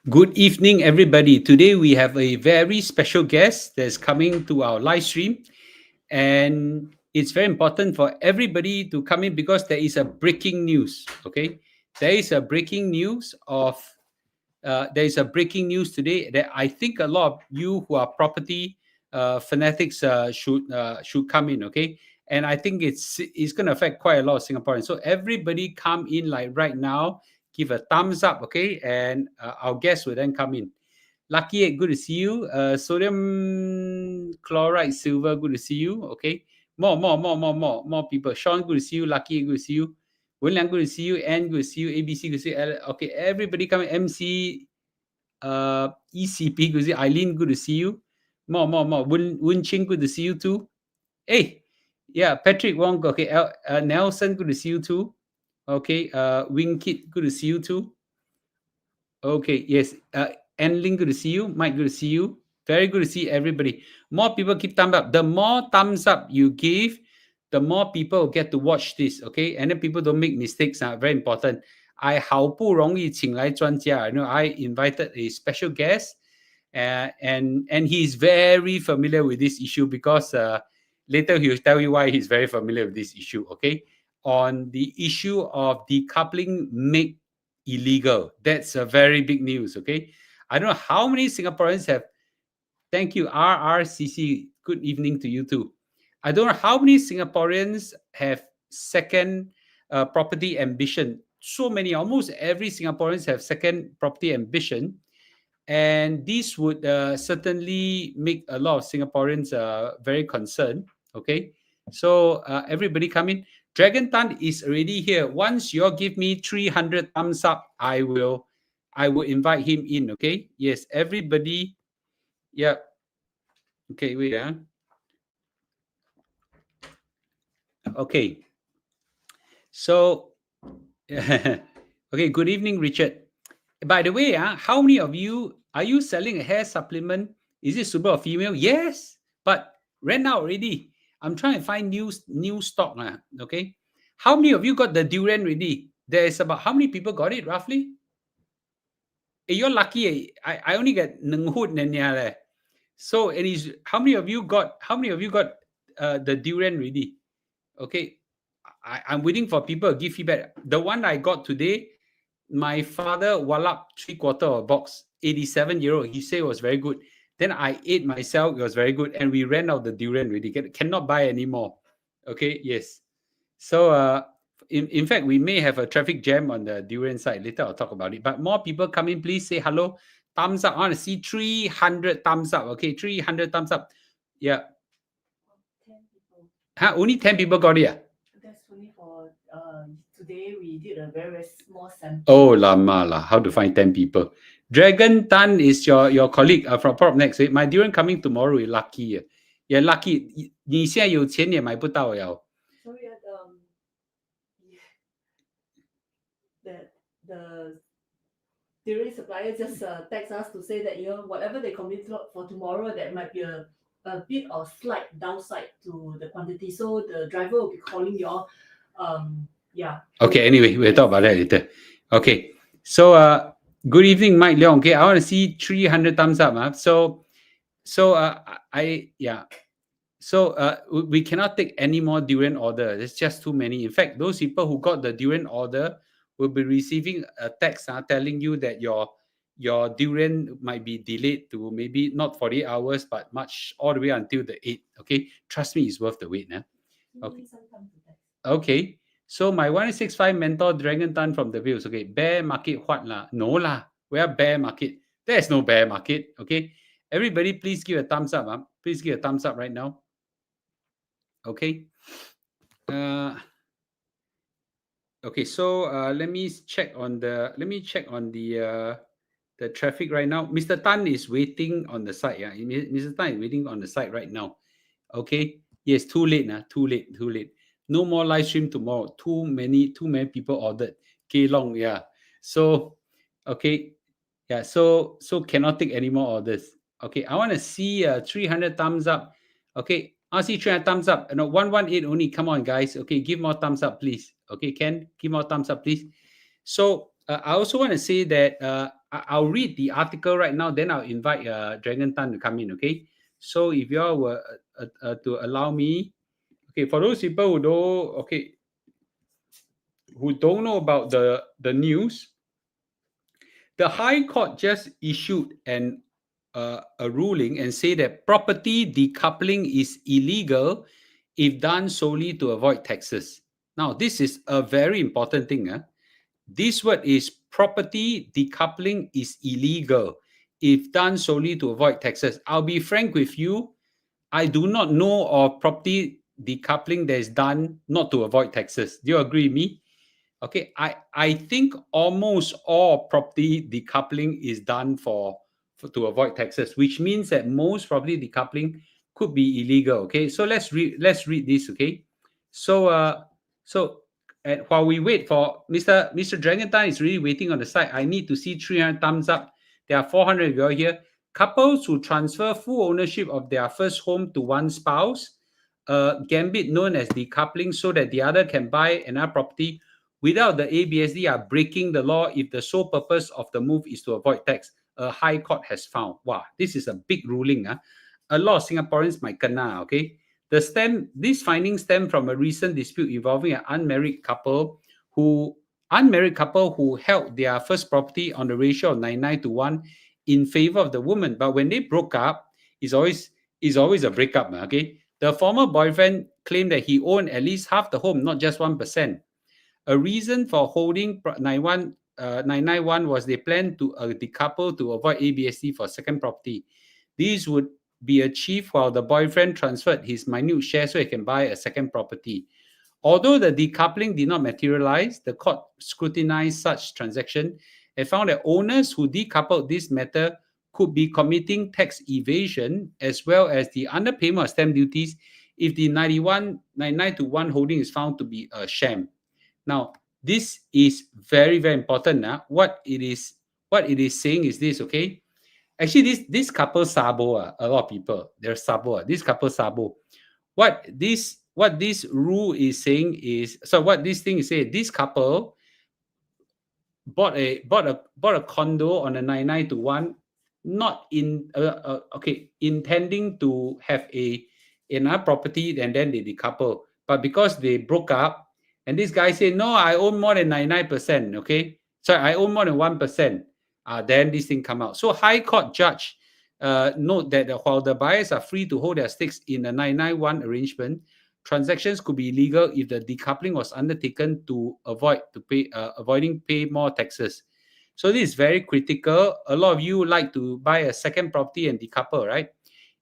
Good evening, everybody. Today we have a very special guest that's coming to our live stream, and it's very important for everybody to come in because there is a breaking news. Okay, there is a breaking news of there is a breaking news today that I think a lot of you who are property fanatics should come in. Okay, and I think it's going to affect quite a lot of Singaporeans. So everybody come in like right now. Give a thumbs up, okay, and our guests will then come in. Lucky 8, good to see you. Sodium chloride silver, good to see you. Okay, more people. Sean, good to see you. Lucky 8, good to see you. Wenliang, good to see you. Anne, good to see you. ABC, good to see you. Okay, everybody coming. MC, ECP, good to see you. Eileen, good to see you. More. Wen Ching, good to see you too. Hey, yeah, Patrick Wong. Okay, Nelson, good to see you too. Okay, Wing Kit, good to see you too. Okay, yes. Enling, good to see you. Mike, good to see you. Very good to see everybody. More people keep thumbs up. The more thumbs up you give, the more people get to watch this. Okay, and then people don't make mistakes. Very important. I 好不容易请来专家. I invited a special guest, and he's very familiar with this issue because later he'll tell you why he's very familiar with this issue. Okay, on the issue of decoupling make illegal. That's a very big news. Okay, I don't know how many Singaporeans have. Thank you, RRCC. Good evening to you too. I don't know how many Singaporeans have second property ambition. So many, almost every Singaporeans have second property ambition, and this would certainly make a lot of Singaporeans very concerned. Okay, so everybody come in. Dragon Tan is already here. Once you all give me 300 thumbs up, I will invite him in. Okay, yes, everybody. Yeah. Okay, wait. Okay. So, okay. Good evening, Richard. By the way, how many of you are you selling a hair supplement? Is it super or female? Yes, but ran out already. I'm trying to find new stock. Okay. How many of you got the durian ready? There's about how many people got it roughly? You're lucky. I only get nenghut nenya. So it is how many of you got the durian ready? Okay. I'm waiting for people to give feedback. The one I got today, my father wallop 3/4 of a box, 87-year-old. He said it was very good. Then I ate myself. It was very good. And we ran out the durian already. Cannot buy anymore. Okay. Yes. So in fact, we may have a traffic jam on the durian side. Later I'll talk about it. But more people come in. Please say hello. Thumbs up. I want to see 300 thumbs up. Okay. 300 thumbs up. Yeah. 10 people. Only 10 people got it. That's only for today. We did a very small sample. Oh, lama lah. How to find 10 people? Dragon Tan is your colleague from Prop Next. My durian coming tomorrow. You're lucky. Yeah, lucky. 你现在有钱也买不到了。 Sorry, the durian supplier just text us to say that whatever they commit for tomorrow, there might be a bit of slight downside to the quantity. So the driver will be calling you all. Yeah. Okay. Anyway, we'll talk about that later. Okay. So good evening, Mike Leong. Okay, I want to see 300 thumbs up. So we cannot take any more durian order. There's just too many. In fact, those people who got the durian order will be receiving a text telling you that your durian might be delayed to maybe not 48 hours, but much all the way until the 8th. Okay, trust me, it's worth the wait. Okay. Okay. So my 165 mentor Dragon Tan from the views. Okay, bear market what lah? No lah. Where bear market? There's no bear market. Okay. Everybody, please give a thumbs up. Please give a thumbs up right now. Okay. Okay. So let me check on the traffic right now. Mr. Tan is waiting on the site. Yeah, Mr. Tan is waiting on the site right now. Okay. Yes. Too late. Too late. No more live stream tomorrow. Too many people ordered. Okay, long. Yeah. So, okay. Yeah. So cannot take any more orders. Okay. I want to see 300 thumbs up. Okay. I see 300 thumbs up. No, 118 only. Come on, guys. Okay. Give more thumbs up, please. Okay. Ken, give more thumbs up, please. So I also want to say that I'll read the article right now, then I'll invite Dragon Tan to come in, okay? So if you all were to allow me, okay, for those people who don't know about the news, the High Court just issued a ruling and say that property decoupling is illegal if done solely to avoid taxes. Now, this is a very important thing. This word is property decoupling is illegal if done solely to avoid taxes. I'll be frank with you. I do not know of property decoupling that is done not to avoid taxes. Do you agree with me? Okay, I think almost all property decoupling is done for to avoid taxes, which means that most property decoupling could be illegal. Okay, so let's read this. Okay, so while we wait for Mr. Dragon Tan is really waiting on the side. I need to see 300 thumbs up. There are 400 of you all here. Couples who transfer full ownership of their first home to one spouse, gambit known as decoupling, so that the other can buy another property without the ABSD, are breaking the law if the sole purpose of the move is to avoid tax. A high court has found. Wow, this is a big ruling. A lot of Singaporeans might kena, okay? This finding stem from a recent dispute involving an unmarried couple who held their first property on the ratio of 99 to 1 in favor of the woman. But when they broke up, it's always a breakup, okay? The former boyfriend claimed that he owned at least half the home, not just 1%. A reason for holding 991 was they planned to decouple to avoid ABSD for second property. These would be achieved while the boyfriend transferred his minute share so he can buy a second property. Although the decoupling did not materialize, the court scrutinized such transaction and found that owners who decoupled this matter could be committing tax evasion as well as the underpayment of stamp duties if the 99 to 1 holding is found to be a sham. Now, this is very, very important. What it is saying is this, okay? Actually, this couple sabo, a lot of people, they're sabo. This couple sabo. What this rule is saying is, so what this thing is saying, this couple bought a condo on a 99 to 1, not intending to have another property, and then they decouple. But because they broke up, and this guy said, no, I own more than 99%, okay? So I own more than 1%. Then this thing come out. So High Court judge note that while the buyers are free to hold their stakes in a 991 arrangement, transactions could be illegal if the decoupling was undertaken to avoiding pay more taxes. So this is very critical. A lot of you like to buy a second property and decouple, right?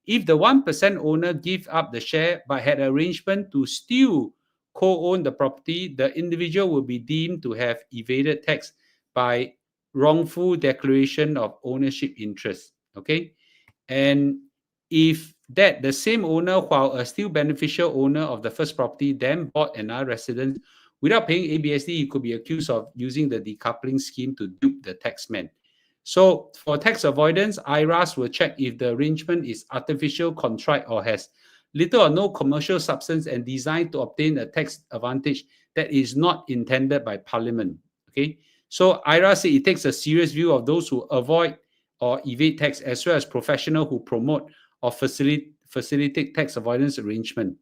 If the 1% owner give up the share but had an arrangement to still co-own the property, the individual will be deemed to have evaded tax by wrongful declaration of ownership interest. Okay, and if the same owner, while a still beneficial owner of the first property, then bought another residence without paying ABSD, he could be accused of using the decoupling scheme to dupe the taxman. So for tax avoidance, IRAS will check if the arrangement is artificial, contrite, or has little or no commercial substance and designed to obtain a tax advantage that is not intended by Parliament. Okay, so IRAS said it takes a serious view of those who avoid or evade tax, as well as professionals who promote or facilitate tax avoidance arrangement.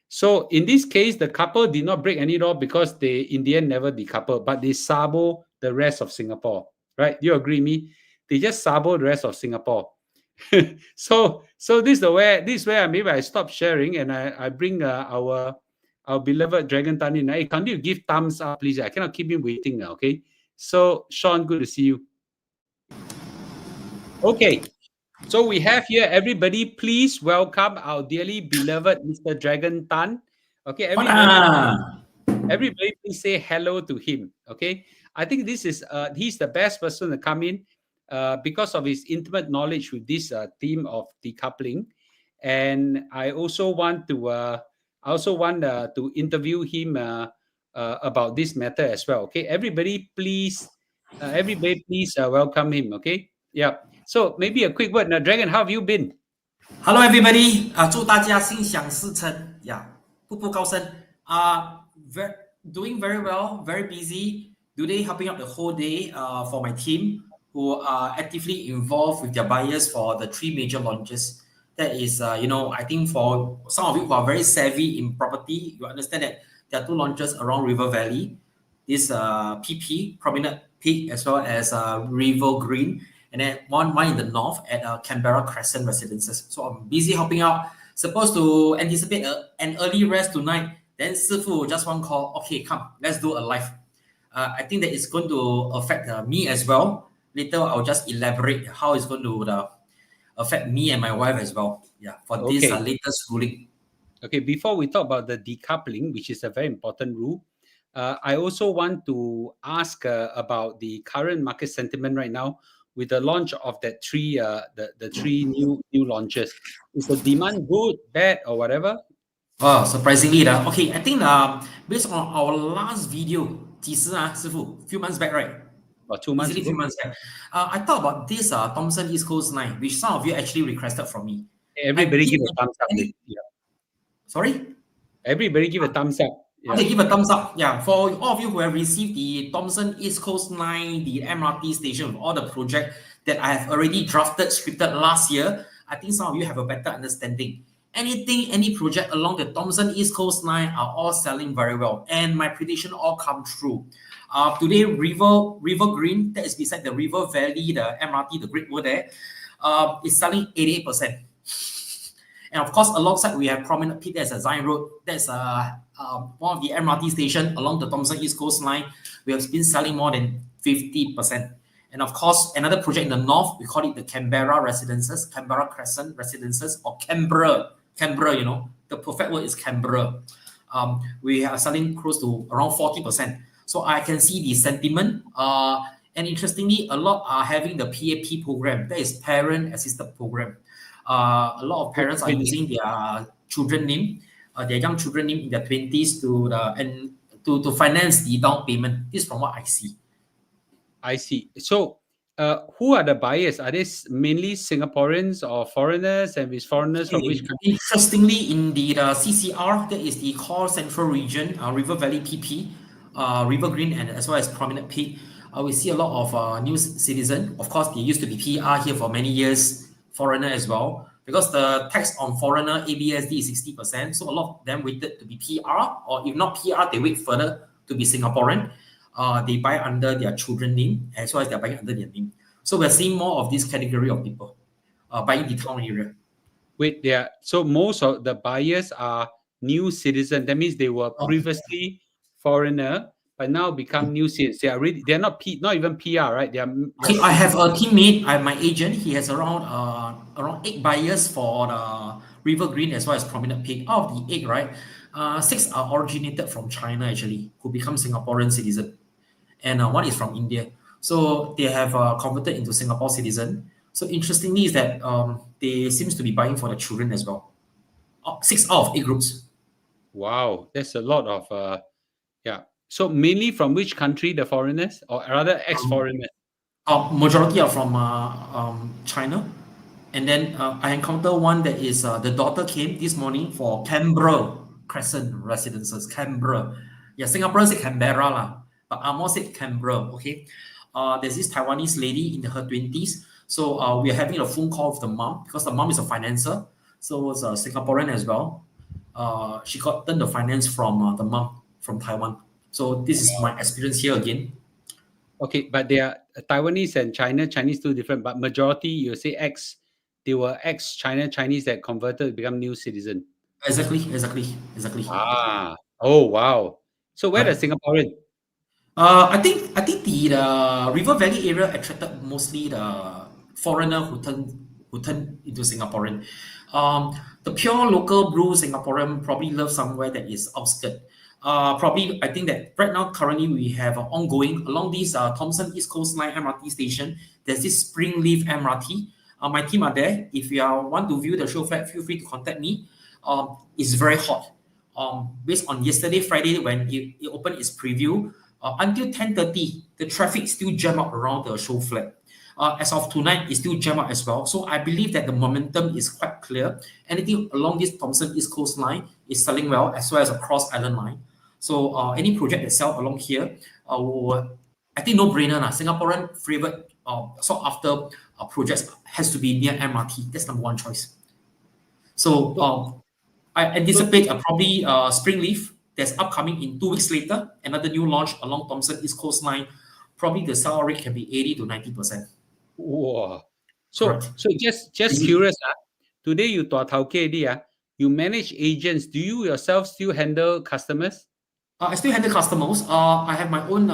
So in this case, the couple did not break any law because they, in the end, never decoupled, but they sabo the rest of Singapore, right? Do you agree with me? They just sabo the rest of Singapore. So this is where maybe I stop sharing and I bring our beloved Dragon Tan in. Hey, can you give thumbs up, please? I cannot keep him waiting now, okay? So Sean, good to see you. Okay, so we have here, everybody, please welcome our dearly beloved Mr. Dragon Tan. Okay, everybody please say hello to him. Okay, I think this is he's the best person to come in because of his intimate knowledge with this theme of decoupling, and I also want to interview him about this matter as well. Okay, everybody please welcome him. Okay, yeah. So maybe a quick word. Now, Dragon, how have you been? Hello everybody，祝大家心想事成呀，步步高升。Doing very well, very busy. today helping out the whole day for my team who are actively involved with their buyers for the 3 major launches. That is, I think for some of you who are very savvy in property, you understand that there are 2 launches around River Valley. This PP, Prominent Peak, as well as River Green, and then one in the north at Canberra Crescent Residences. So I'm busy helping out. Supposed to anticipate an early rest tonight. Then Sifu just one call. Okay, come, let's do a live. I think that it's going to affect me as well. Later, I'll just elaborate how it's going to affect me and my wife as well. Yeah, for this Okay. latest ruling. Okay, before we talk about the decoupling, which is a very important rule, I also want to ask about the current market sentiment right now with the launch of that the 3 new launches. Is the demand good, bad, or whatever? Oh, surprisingly, okay, I think based on our last video, 几时啊, Sifu? Few months back, right? About 2 months Easily few ago, months back. I talked about this Thomson East Coast Line, which some of you actually requested from me. everybody I give did a thumbs up. Yeah. Sorry? Everybody give a thumbs up. Yeah. Okay, give a thumbs up. Yeah, for all of you who have received the Thomson East Coast Line, the MRT station, with all the project that I have already drafted, scripted last year, I think some of you have a better understanding. Any project along the Thomson East Coast Line are all selling very well, and my prediction all come true. Today, River Green, that is beside the River Valley, the MRT, the Great Wall there, is selling 88%. And of course, alongside we have Prominent Peak, that's a Zion Road. That's one of the MRT station along the Thomson East Coast Line. We have been selling more than 50%. And of course, another project in the north, we call it the Canberra Residences, Canberra Crescent Residences, or Canberra. Canberra, the perfect word is Canberra. We are selling close to around 40%. So I can see the sentiment. And interestingly, a lot are having the PAP program, that is Parent Assisted Program. A lot of parents are using their children name, their young children name in their 20s to finance the down payment. This is from what I see. I see. So, who are the buyers? Are they mainly Singaporeans or foreigners? And with foreigners from which country? Interestingly, in the CCR, that is the Core Central Region, River Valley PP, River Green, and as well as Prominent Peak, we see a lot of new citizen. Of course, they used to be PR here for many years, foreigner as well. Because the tax on foreigner ABSD is 60%, so a lot of them waited to be PR, or if not PR, they wait further to be Singaporean. They buy under their children name, as well as they're buying under their name. So we're seeing more of this category of people buying the town area. Wait, so most of the buyers are new citizen. That means they were previously foreigner, but now become new citizens. They're not even PR, right? Okay, I have a teammate, my agent. He has around 8 buyers for the River Green as well as Prominent Peak. Out of the 8, right, 6 are originated from China actually, who become Singaporean citizen, and 1 is from India. So they have converted into Singapore citizen. So interestingly is that they seems to be buying for the children as well. 6 out of 8 groups. Wow, that's a lot of yeah. So mainly from which country, the foreigners, or rather ex-foreigners? Majority are from China. And then I encountered one that is the daughter came this morning for Canberra Crescent Residences. Canberra. Yeah, Singaporeans say Canberra lah, but Amo said Canberra. Okay. There's this Taiwanese lady in her 20s. So we are having a phone call with the mom because the mom is a financer. So it's a Singaporean as well. She got the finance from the mom from Taiwan. So this is my experience here again. Okay, but they are Taiwanese and Chinese two different, but majority you say they were ex-China Chinese that converted to become new citizen. Exactly. Oh wow. So where Right. the Singaporean? I think the River Valley area attracted mostly the foreigner who turn into Singaporean. The pure local blue Singaporean probably love somewhere that is outskirt. Probably I think that right now currently we have ongoing along this Thomson East Coast Line MRT station. There's this Springleaf MRT. My team are there. If you want to view the show flat, feel free to contact me. It's very hot. Based on yesterday Friday when it opened its preview. Until 10:30, the traffic still jam up around the show flat. As of tonight, it's still jam up as well. So I believe that the momentum is quite clear. Anything along this Thomson East Coast Line is selling well, as well as a Cross Island line. So any project that sell along here will I think no brainer lah. Singaporean favorite sought after projects has to be near MRT. That's number one choice. So I anticipate probably Springleaf that's upcoming in 2 weeks later. Another new launch along Thomson East Coast Line. Probably the sell rate can be 80 to 90%. Wow. So Correct. just Crazy. curious, today you thought how you manage agents. Do you yourself still handle customers? I still handle customers. I have my own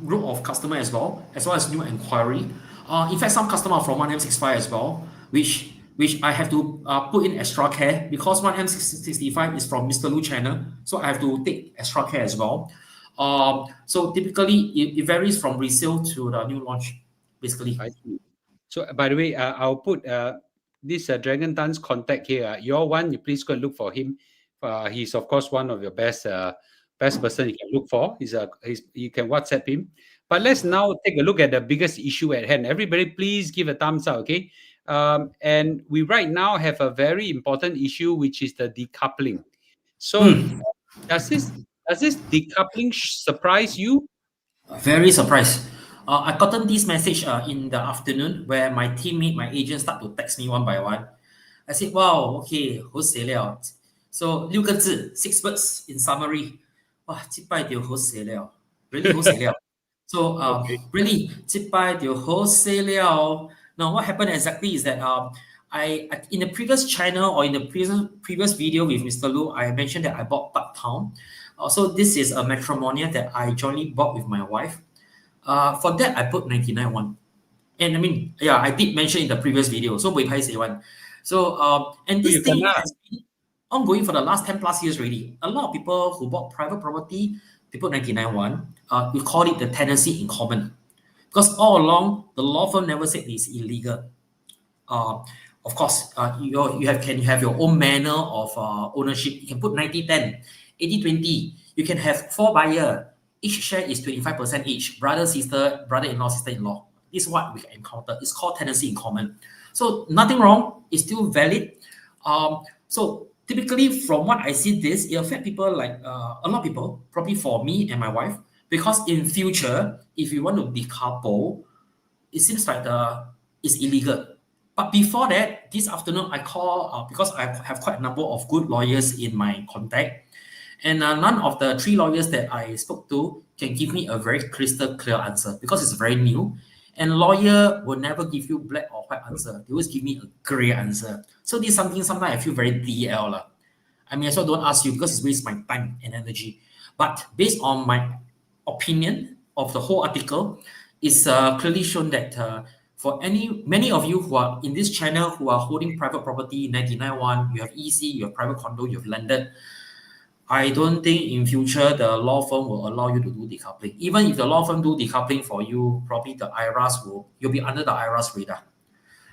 group of customer as well as new inquiry. In fact, some customer are from 1M65 as well, which I have to put in extra care because 1M65 is from Mr. Lu channel, so I have to take extra care as well. So typically, it varies from resale to the new launch, basically. I see. So by the way, I'll put this Dragon Tan's contact here. Your one, you please go and look for him. He's of course one of your best person you can look for. You can WhatsApp him. But let's now take a look at the biggest issue at hand. Everybody, please give a thumbs up, okay? And we right now have a very important issue, which is the decoupling. So does this decoupling surprise you? Very surprised. I gotten this message in the afternoon where my teammate, my agent start to text me one by one. I said, wow, okay, 好写了. So 6个字, 6 words in summary. Wow, 这摆就好写了. Really 好写了. So Okay. really 这摆就好写了. Now what happened exactly is that I in the previous channel or in the previous video with Mr. Lu, I mentioned that I bought Park Town. So this is a matrimonial that I jointly bought with my wife. For that, I put 99.1. And I mean, yeah, I did mention in the previous video. So we pay one. So and this you thing cannot. has been ongoing for the last 10 plus years already. A lot of people who bought private property, they put 99.1. We call it the tenancy in common. Because all along, the law firm never said it's illegal. Of course, you can have your own manner of ownership. You can put 90-10, 80-20. You can have 4 buyers. Each share is 25% each. Brother, sister, brother-in-law, sister-in-law. This is what we encounter. It's called tenancy in common. So nothing wrong. It's still valid. So typically, from what I see, it affects people like a lot of people, probably for me and my wife, because in future, if you want to decouple, it seems like it's illegal. But before that, this afternoon, I call because I have quite a number of good lawyers in my contact. And none of the 3 lawyers that I spoke to can give me a very crystal clear answer because it's very new. And lawyer will never give you black or white answer. They always give me a gray answer. So this is something sometimes I feel very DL. I mean, I also don't ask you because it's waste my time and energy. But based on my opinion of the whole article, it's clearly shown that for many of you who are in this channel who are holding private property, 99.1, you have EC, you have private condo, you have landed. I don't think in future the law firm will allow you to do decoupling. Even if the law firm do decoupling for you, probably the IRAS you'll be under the IRAS radar.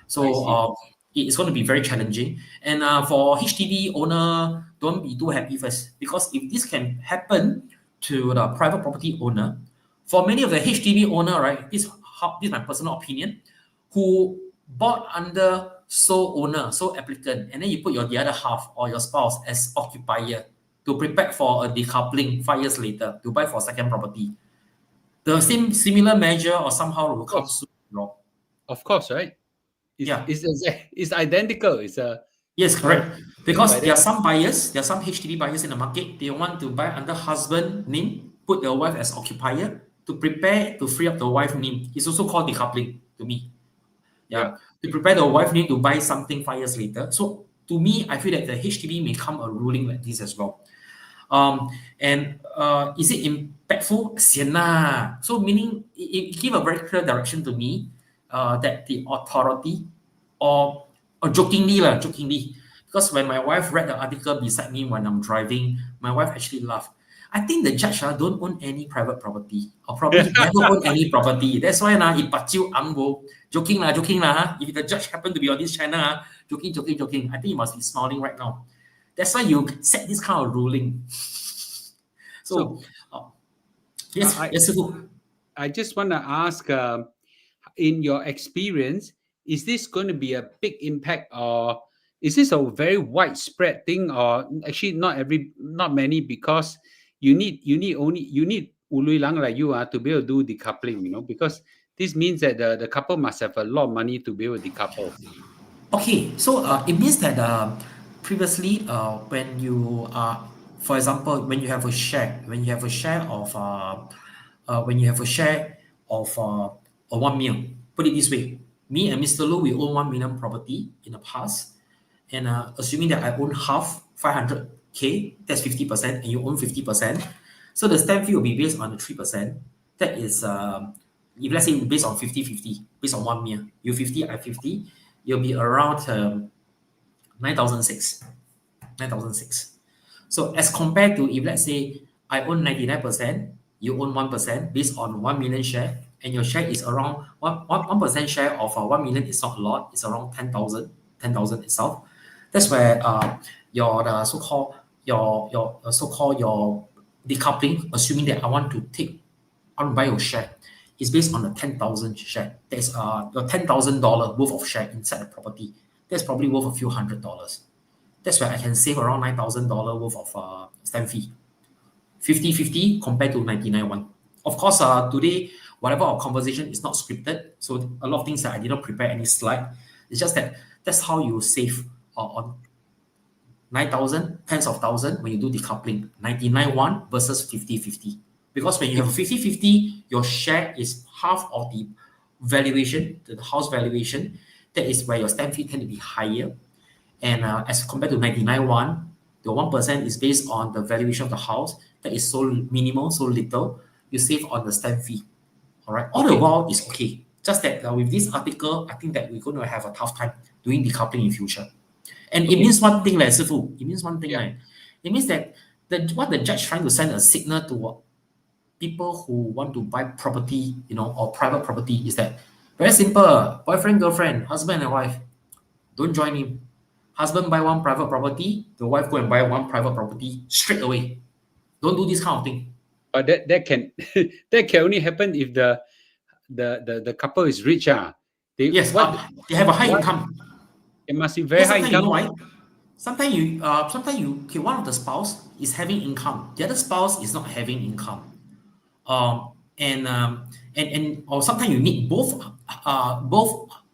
So it's going to be very challenging. And for HDB owner, don't be too happy first, because if this can happen to the private property owner, for many of the HDB owner, right, this is my personal opinion, who bought under sole owner, sole applicant, and then you put the other half or your spouse as occupier to prepare for a decoupling 5 years later to buy for second property. The similar measure or somehow will come soon. Of course, right? It's identical. Yes, correct. Because there are some buyers, there are some HDB buyers in the market, they want to buy under husband name, put their wife as occupier to prepare to free up the wife name. It's also called decoupling to me. To prepare the wife name to buy something 5 years later. So to me, I feel that the HDB may come a ruling like this as well. And is it impactful? So meaning it give a very clear direction to me that the authority or jokingly, because when my wife read the article beside me when I'm driving, my wife actually laughed. I think the judge don't own any private property or probably never own any property. That's why joking lah. If the judge happen to be on this channel, joking. I think he must be smiling right now. That's why you set this kind of ruling. So yes, I just want to ask, in your experience, is this going to be a big impact, or is this a very widespread thing, or actually not many, because you need ulu lang like you to be able to do decoupling, because this means that the couple must have a lot of money to be able to decouple. Okay, so it means that previously, when you for example, when you have a share, when you have a share of a 1 million, put it this way: me and Mr. Lu, we own 1 million property in the past, and assuming that I own half, 500K, that's 50%, and you own 50%, so the stamp fee will be based on the 3%. That is, if let's say based on 50-50, based on 1 million, you 50, I 50, you'll be around 9,006. 9,006. So as compared to if let's say I own 99%, you own 1% based on 1 million share, and your share is around 1% share of 1 million is not a lot, it's around 10,000 itself. That's where your so-called your decoupling, assuming that I want to buy your share, is based on the 10,000 share. There's your $10,000 worth of share inside the property. That's probably worth a few $100. That's where I can save around $9,000 worth of stamp fee. 50-50 compared to 99-1. Of course, today, whatever our conversation is not scripted, so a lot of things that I didn't prepare any slide. It's just that that's how you save on 9,000, tens of thousand when you do decoupling. 99-1 versus 50-50. Because when you have 50-50, your share is half of the valuation, the house valuation. That is where your stamp fee tend to be higher. And as compared to 99-1, the 1% is based on the valuation of the house. That is so minimal, so little. You save on the stamp fee. All right. All the while is okay. Just that with this article, I think that we're going to have a tough time doing decoupling in future. And it means one thing, like Sifu. It means one thing, right? It means that what the judge trying to send a signal to people who want to buy property, or private property is that very simple. Boyfriend, girlfriend, husband and wife, don't join him. Husband buy one private property, the wife go and buy one private property straight away. Don't do this kind of thing. But that can that can only happen if the couple is rich. They have a high income. It must be very high income. You know why? Sometimes okay, one of the spouse is having income, the other spouse is not having income. Or sometimes you need both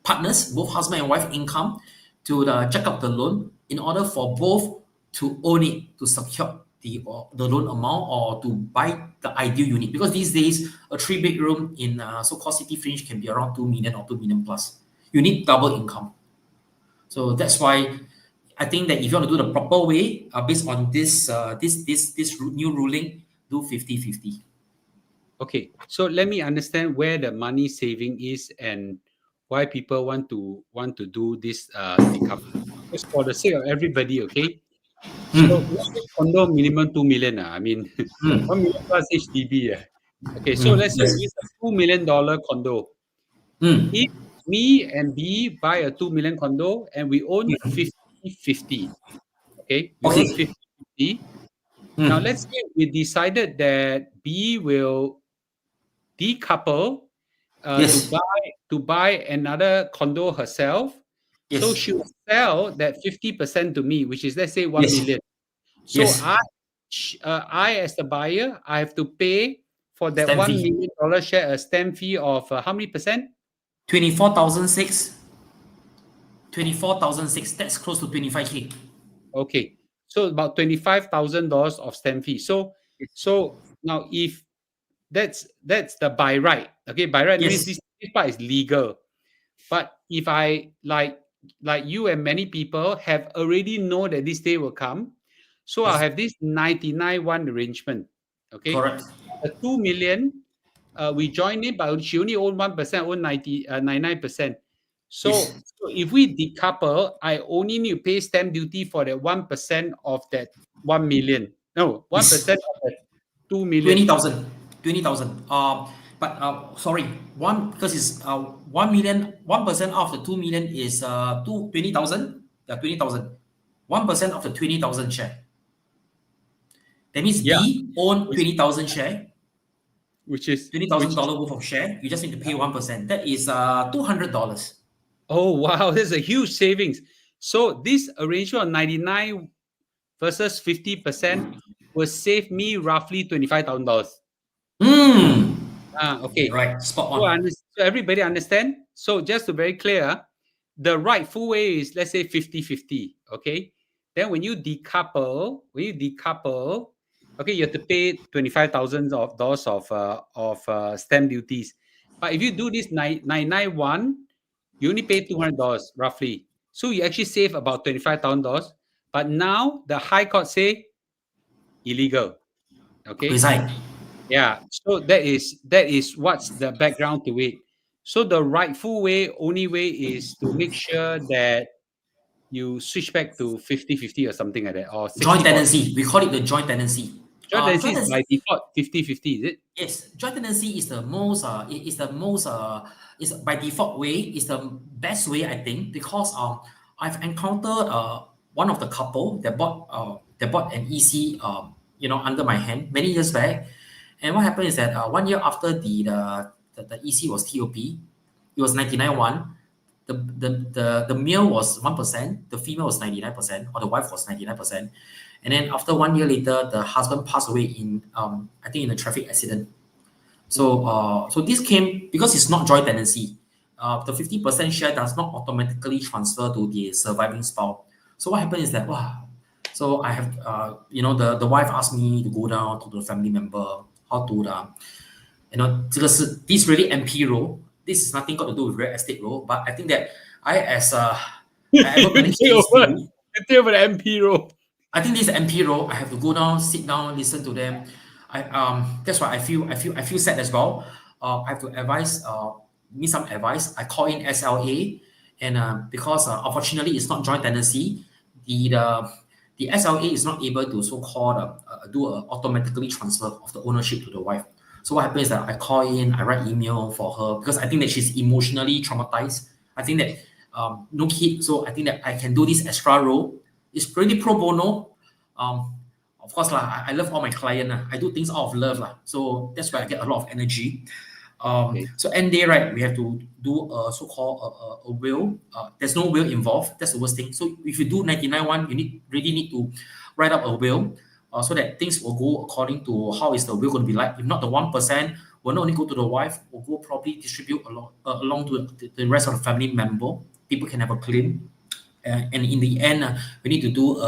partners, both husband and wife income to check out the loan in order for both to own it, to secure the loan amount or to buy the ideal unit. Because these days, a 3-bedroom in so-called city fringe can be around 2 million or 2 million plus. You need double income. So that's why I think that if you want to do the proper way, based on this new ruling, do 50-50. Okay, so let me understand where the money saving is and why people want to do this decoupling. Just for the sake of everybody, okay? So condo minimum 2 million. I mean, 1 million plus HDB. Okay, so let's say it's a $2 million condo. If me and B buy a 2 million condo and we own 50-50, okay? We own 50-50. Now let's say we decided that B will decouple to buy another condo herself. So she will sell that 50% to me, which is, let's say, 1 million. So I as the buyer, I have to pay for that Stamp $1 fee. million share a stamp fee of how many percent? 24,006. 24,006. That's close to 25K. Okay, so about $25,000 of stamp fee. So now if that's the by right. Okay, by right means this part is legal. But if I like you and many people have already know that this day will come, so I'll have this 99-1 arrangement. Okay, correct. The 2 million, we join it, but she only own 1%, own 99%. So if we decouple, I only need to pay stamp duty for that 1% of that 1 million. No, 1% of that 2 million. 20,000. But sorry, because it's 1 million. 1% of the 2 million is 20,000. Yeah, 20,000. 1% of the 20,000 share. That means B own 20,000 share, which is $20,000 worth of share. You just need to pay 1%. That is $200. Oh wow, that's a huge savings. So this arrangement of 99 versus 50% will save me roughly $25,000. Mm. Okay. Right, spot So, on. so everybody understand? So just to very clear, the rightful way is, let's say 50-50. Okay. Then when you decouple, okay, you have to pay $25,000 of stamp duties. But if you do this 991, you only pay $200 roughly. So you actually save about $25,000. But now the High Court say illegal. Okay. Preside. Yeah, so that is what's the background to it. So the rightful way, only way is to make sure that you switch back to 50-50 or something like that, or Joint 60-40. tenancy. We call it the joint tenancy. Joint tenancy Joint is tenancy. by default 50-50, is it? Yes, joint tenancy is the most is by default way, is the best way, I think, because I've encountered one of the couple that bought an EC under my hand many years back. And what happened is that 1 year after the EC was TOP, it was 99.1. The male was 1%, the female was 99%, or the wife was 99%. And then after 1 year later, the husband passed away in I think in a traffic accident. So this came because it's not joint tenancy. The 50% share does not automatically transfer to the surviving spouse. So what happened is that wow. So I have the wife asked me to go down to the family member how to this really MP role. This is nothing got to do with real estate role, but I think that I ever managed these two. You take over the MP role. I think this MP role, I have to go down, sit down, listen to them. That's why I feel sad as well. I have to advise me some advice. I call in SLA, and because unfortunately it's not joint tenancy, the SLA is not able to so-called do a automatically transfer of the ownership to the wife. So what happens is that I call in, I write email for her because I think that she's emotionally traumatized. I think that no kid, so I think that I can do this extra role. It's pretty pro bono. Of course, I love all my clients. I do things out of love. So that's why I get a lot of energy. Okay. So end day, right, we have to do a so-called a will. There's no will involved. That's the worst thing. So if you do 99.1, you really need to write up a will so that things will go according to how is the will going to be like. If not, the 1% will not only go to the wife, will go probably distribute along to the rest of the family member. People can have a claim. And in the end, we need to do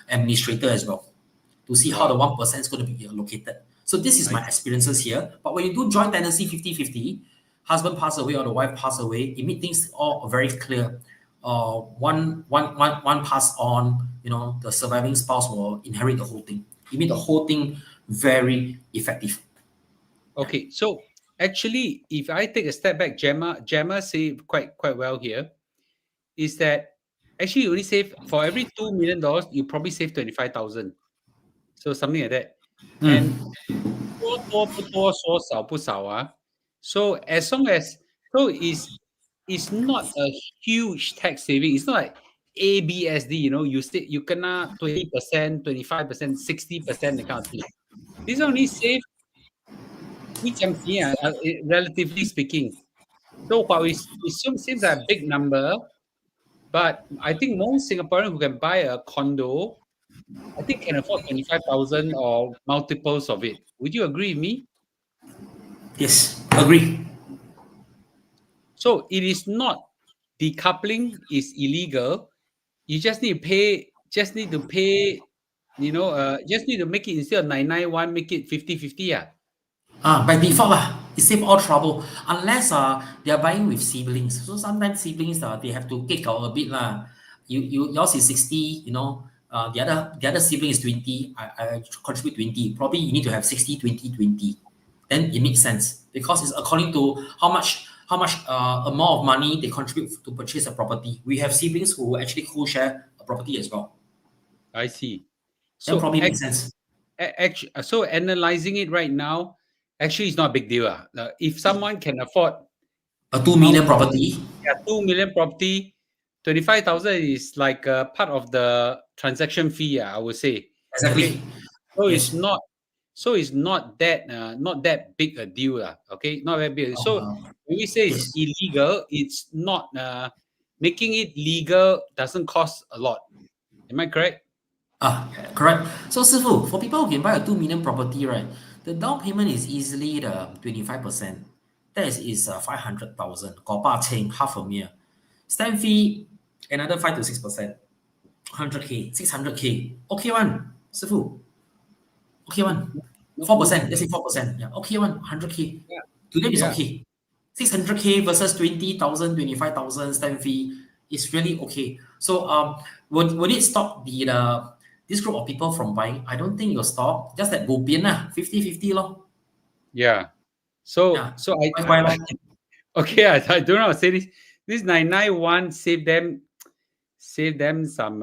administrator as well to see how the 1% is going to be allocated. So this is my experiences here. But when you do joint tenancy 50-50, husband pass away or the wife pass away, it makes things all very clear. One pass on, the surviving spouse will inherit the whole thing. It made the whole thing very effective. Okay, so actually, if I take a step back, Gemma say quite well here, is that actually you only save for every $2 million, you probably save 25,000. So something like that. And 多不多，说少不少 So as long as it's not a huge tax saving. It's not like ABSD, you kena 20%, 25%, 60%, that kind of thing. This only save relatively speaking. So while it seems like a big number, but I think most Singaporeans who can buy a condo, I think can afford 25,000 or multiples of it. Would you agree with me? Yes, agree. So it is not decoupling is illegal. You just need to pay. Just need to pay. Just need to make it instead of 991, make it 50-50. Yeah. By default it save all trouble unless they are buying with siblings. So sometimes siblings they have to kick out a bit lah. Yours is 60, the other sibling is 20. I contribute 20. Probably you need to have 60, 20, 20. Then it makes sense because it's according to how much amount of money they contribute to purchase a property. We have siblings who actually co-share a property as well. I see. Then So probably makes sense. so analyzing it right now, actually, it's not a big deal. If someone can afford A 2 million property. 2 million property, 25,000 is like a part of the transaction fee. I would say. Exactly. Okay? So Yes. it's not that big a deal. Okay, not very big. So when we say it's illegal, it's not making it legal doesn't cost a lot. Am I correct? Correct. So, Sifu, for people who can buy a 2 million property, right? The down payment is easily the 25%. That is 500,000. Got chain, half a mil. Stamp fee, another 5 to 6%. 100K, 600K. Okay one, 师傅. Okay one. No, 4%, let's say 4%. Yeah, okay one, 100K. yeah, To them it's yeah. okay. 600K versus 20,000, 25,000 stamp fee is really okay. So would it stop this group of people from buying? I don't think it will stop. Just that bo bian lah, 50-50 lor. Yeah. So Yeah. so Why lor? okay, I don't know how to say this. This 991 save them some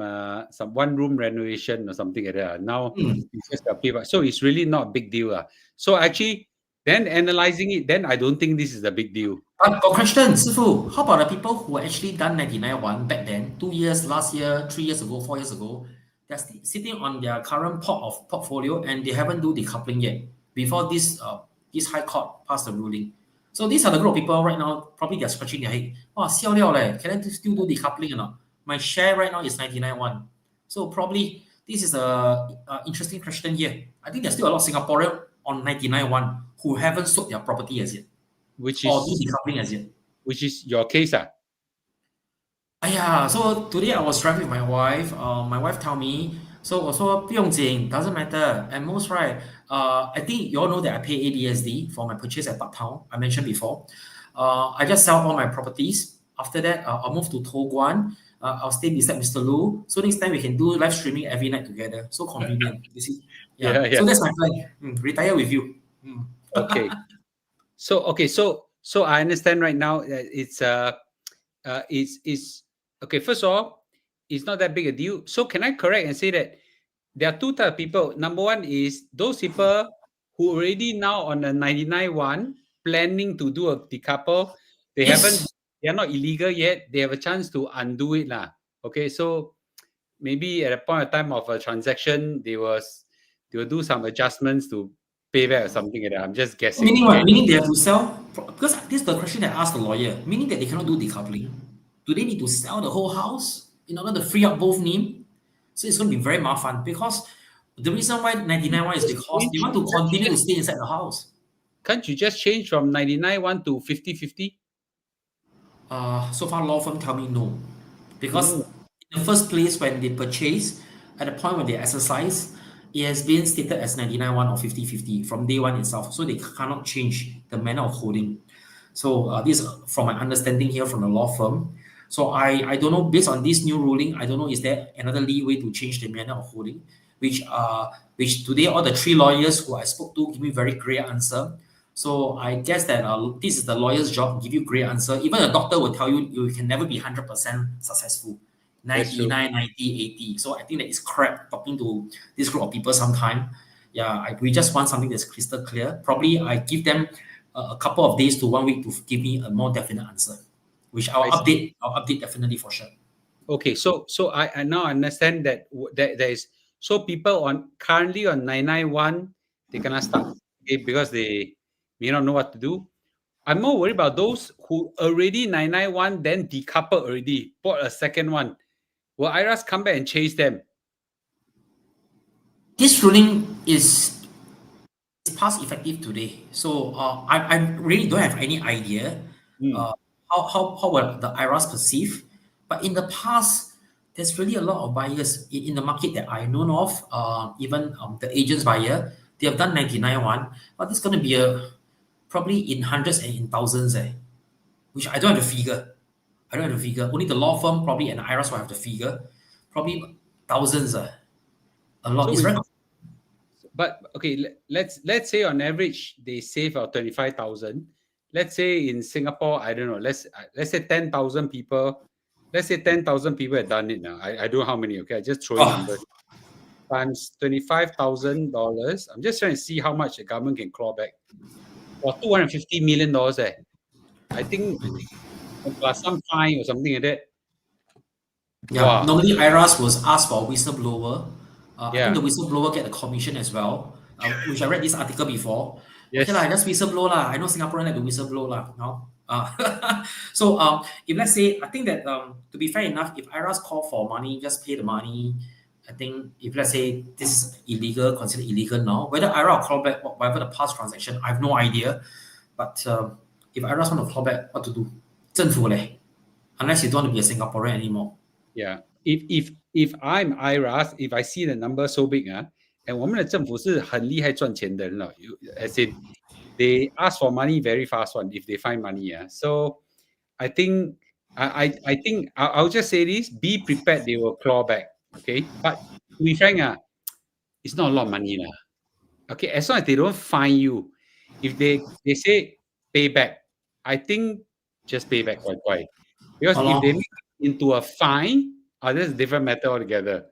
one room renovation or something like that. Now Hmm. it's just a pay, so it's really not a big deal. So actually, then analyzing it, then I don't think this is a big deal. But got question, Sifu, how about the people who actually done 99.1 back then, 2 years, last year, 3 years ago, 4 years ago, they're sitting on their current portfolio and they haven't do decoupling yet before this high court passed the ruling. So these are the group of people right now, probably they're scratching their head. Oh, siao liao leh, can I still do decoupling or not? My share right now is 99.1. So probably this is a interesting question here. I think there's still a lot of Singaporean on 99.1 who haven't sold their property as yet Which or do is decoupling as yet. your case. Yeah, so today I was driving with my wife. My wife tell me, so also 不用紧, doesn't matter. At most, right? I think you all know that I pay ABSD for my purchase at Parktown. I mentioned before. I just sell all my properties. After that, I'll move to Toh Guan. I'll stay beside Mr. Lu. So next time we can do live streaming every night together. So convenient. You see? Yeah. Yeah. So that's my plan. Retire with you. Okay. So I understand right now that it's okay. First of all, it's not that big a deal. So can I correct and say that there are two types of people? Number one is those people who already now on the 99.1 planning to do a decouple. They Yes. are not illegal yet. They have a chance to undo it lah. Okay, so maybe at a point of time of a transaction, they will do some adjustments to pay back or something like that. I'm just guessing. Meaning Okay. what? Meaning they have to sell? Because this is the question that I asked the lawyer. Meaning that they cannot do decoupling. Do they need to sell the whole house in order to free up both name? So it's going to be very mafan because the reason why 99.1 is because they want to continue to stay inside the house. Can't you just change from 99.1 to 50-50? So far law firm tell me no. Because No. in the first place when they purchase, at the point when they exercise, it has been stated as 99.1 or 50-50 from day one itself. So they cannot change the manner of holding. So this is from my understanding here from the law firm. So I don't know, based on this new ruling, I don't know, is there another leeway to change the manner of holding? Which today all the three lawyers who I spoke to give me very clear answer. So I guess that this is the lawyer's job, give you great answer. Even a doctor will tell you you can never be 100% successful. That's true. 99, 90, 80. So I think that is crap talking to this group of people sometime. Yeah, we just want something that's crystal clear. Probably I give them a couple of days to 1 week to give me a more definite answer, which I'll I see. update. I'll update definitely for sure. Okay, so I now understand that that there is, so people on currently on 991 they cannot start, okay, because they may not know what to do. I'm more worried about those who already 991 then decoupled already, bought a second one. Will IRAS come back and chase them? This ruling is past effective today. So I really don't have any idea how will the IRAS perceive. But in the past, there's really a lot of buyers in the market that I know of, even the agents buyer, they have done 99.1, but it's going to be probably in hundreds and in thousands, which I don't have the figure. I don't have the figure. Only the law firm probably and IRAS will have the figure. Probably thousands, a lot. So It's very but okay, let's say on average they save out 25,000. Let's say in Singapore, I don't know, let's say 10,000 people. Let's say 10,000 people have done it now. I don't know how many. Okay, I just throwing numbers times $25,000. I'm just trying to see how much the government can claw back. Or $250 million. I think plus some fine or something like that. Yeah, Wow. normally IRAS was asked for a whistleblower. I Yeah. think the whistleblower get a commission as well, which I read this article before. Yes. Okay lah, just whistleblow lah. I know Singaporean like to whistleblow lah. No? So if let's say, I think that to be fair enough, if IRAS call for money, just pay the money. I think if let's say this is illegal, considered illegal now, whether IRA will claw back whatever the past transaction, I have no idea. But if IRA want to claw back, what to do? 政府嘞, unless you don't want to be a Singaporean anymore. Yeah. If I'm IRAS, if I see the number so big, and 我们的政府是很厉害赚钱的人了, as in they ask for money very fast one if they find money. So I think I think I'll just say this: be prepared, they will claw back. Okay, but to be frank, it's not a lot of money lah. Okay, as long as they don't fine you, if they say pay back, I think just pay back quite. Because if they make it into a fine, that's a different matter altogether.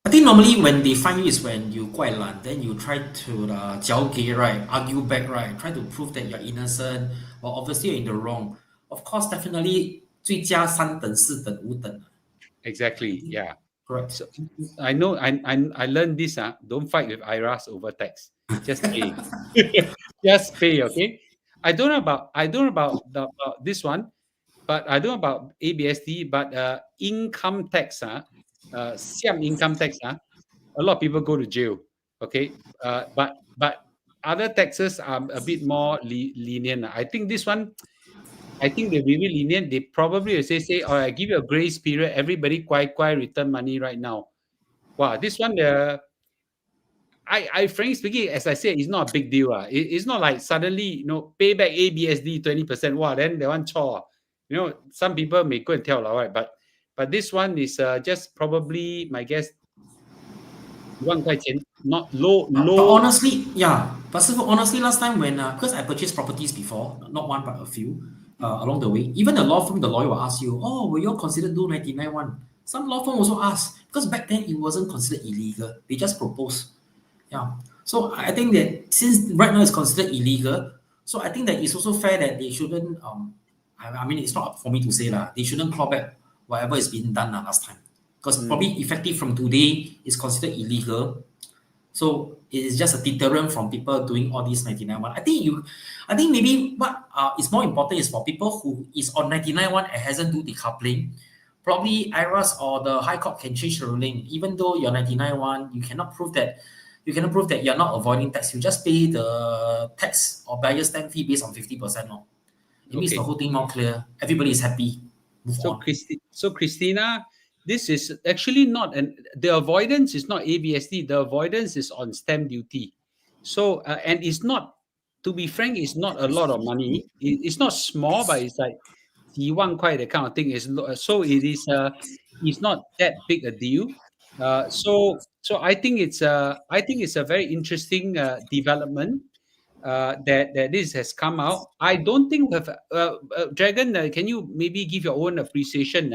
I think normally when they find you is when you quite lan, then you try to 交给, right, argue back, right, try to prove that you're innocent, or obviously you're in the wrong. Of course, definitely 最佳3等4等5等. Exactly, yeah. Correct. So I know I learned this. Don't fight with IRAS over tax. Just pay. Just pay, okay? I don't know about this one, but I don't know about ABSD, but income tax, Siam income tax, a lot of people go to jail. Okay, but other taxes are a bit more lenient. I think this one, I think they're really lenient. They probably will say, all right, give you a grace period. Everybody quite return money right now. Wow, this one, I frankly speaking, as I said, it's not a big deal. It's not like suddenly, pay back ABSD 20%. Wow, then they want chore. Some people may go and tell, all right, but this one is just probably, my guess, 1块钱, not low. But honestly, yeah. But honestly, last time when because I purchased properties before, not one but a few, along the way, even the law firm, the lawyer will ask you, oh, will you consider do 99 one? Some law firm also ask, because back then it wasn't considered illegal. They just proposed. Yeah. So I think that since right now it's considered illegal, so I think that it's also fair that they shouldn't. I mean, it's not for me to say lah. They shouldn't claw back whatever is being done last time, because probably effective from today is considered illegal. So it is just a deterrent from people doing all these 99 one. I think maybe what is more important is for people who is on 99 one and hasn't do decoupling. Probably IRAS or the High Court can change the ruling. Even though you're 99 one, you cannot prove that you're not avoiding tax. You just pay the tax or buyer's stamp fee based on 50%. It makes the whole thing more clear. Everybody is happy. Move on. So Christina, this is actually not, and the avoidance is not ABSD. The avoidance is on stamp duty. So and it's not, to be frank, it's not a lot of money. It's not small, but it's like 几万块 that kind of thing. So it is. It's not that big a deal. So I think it's a very interesting development that this has come out. I don't think we have Dragon. Can you maybe give your own appreciation?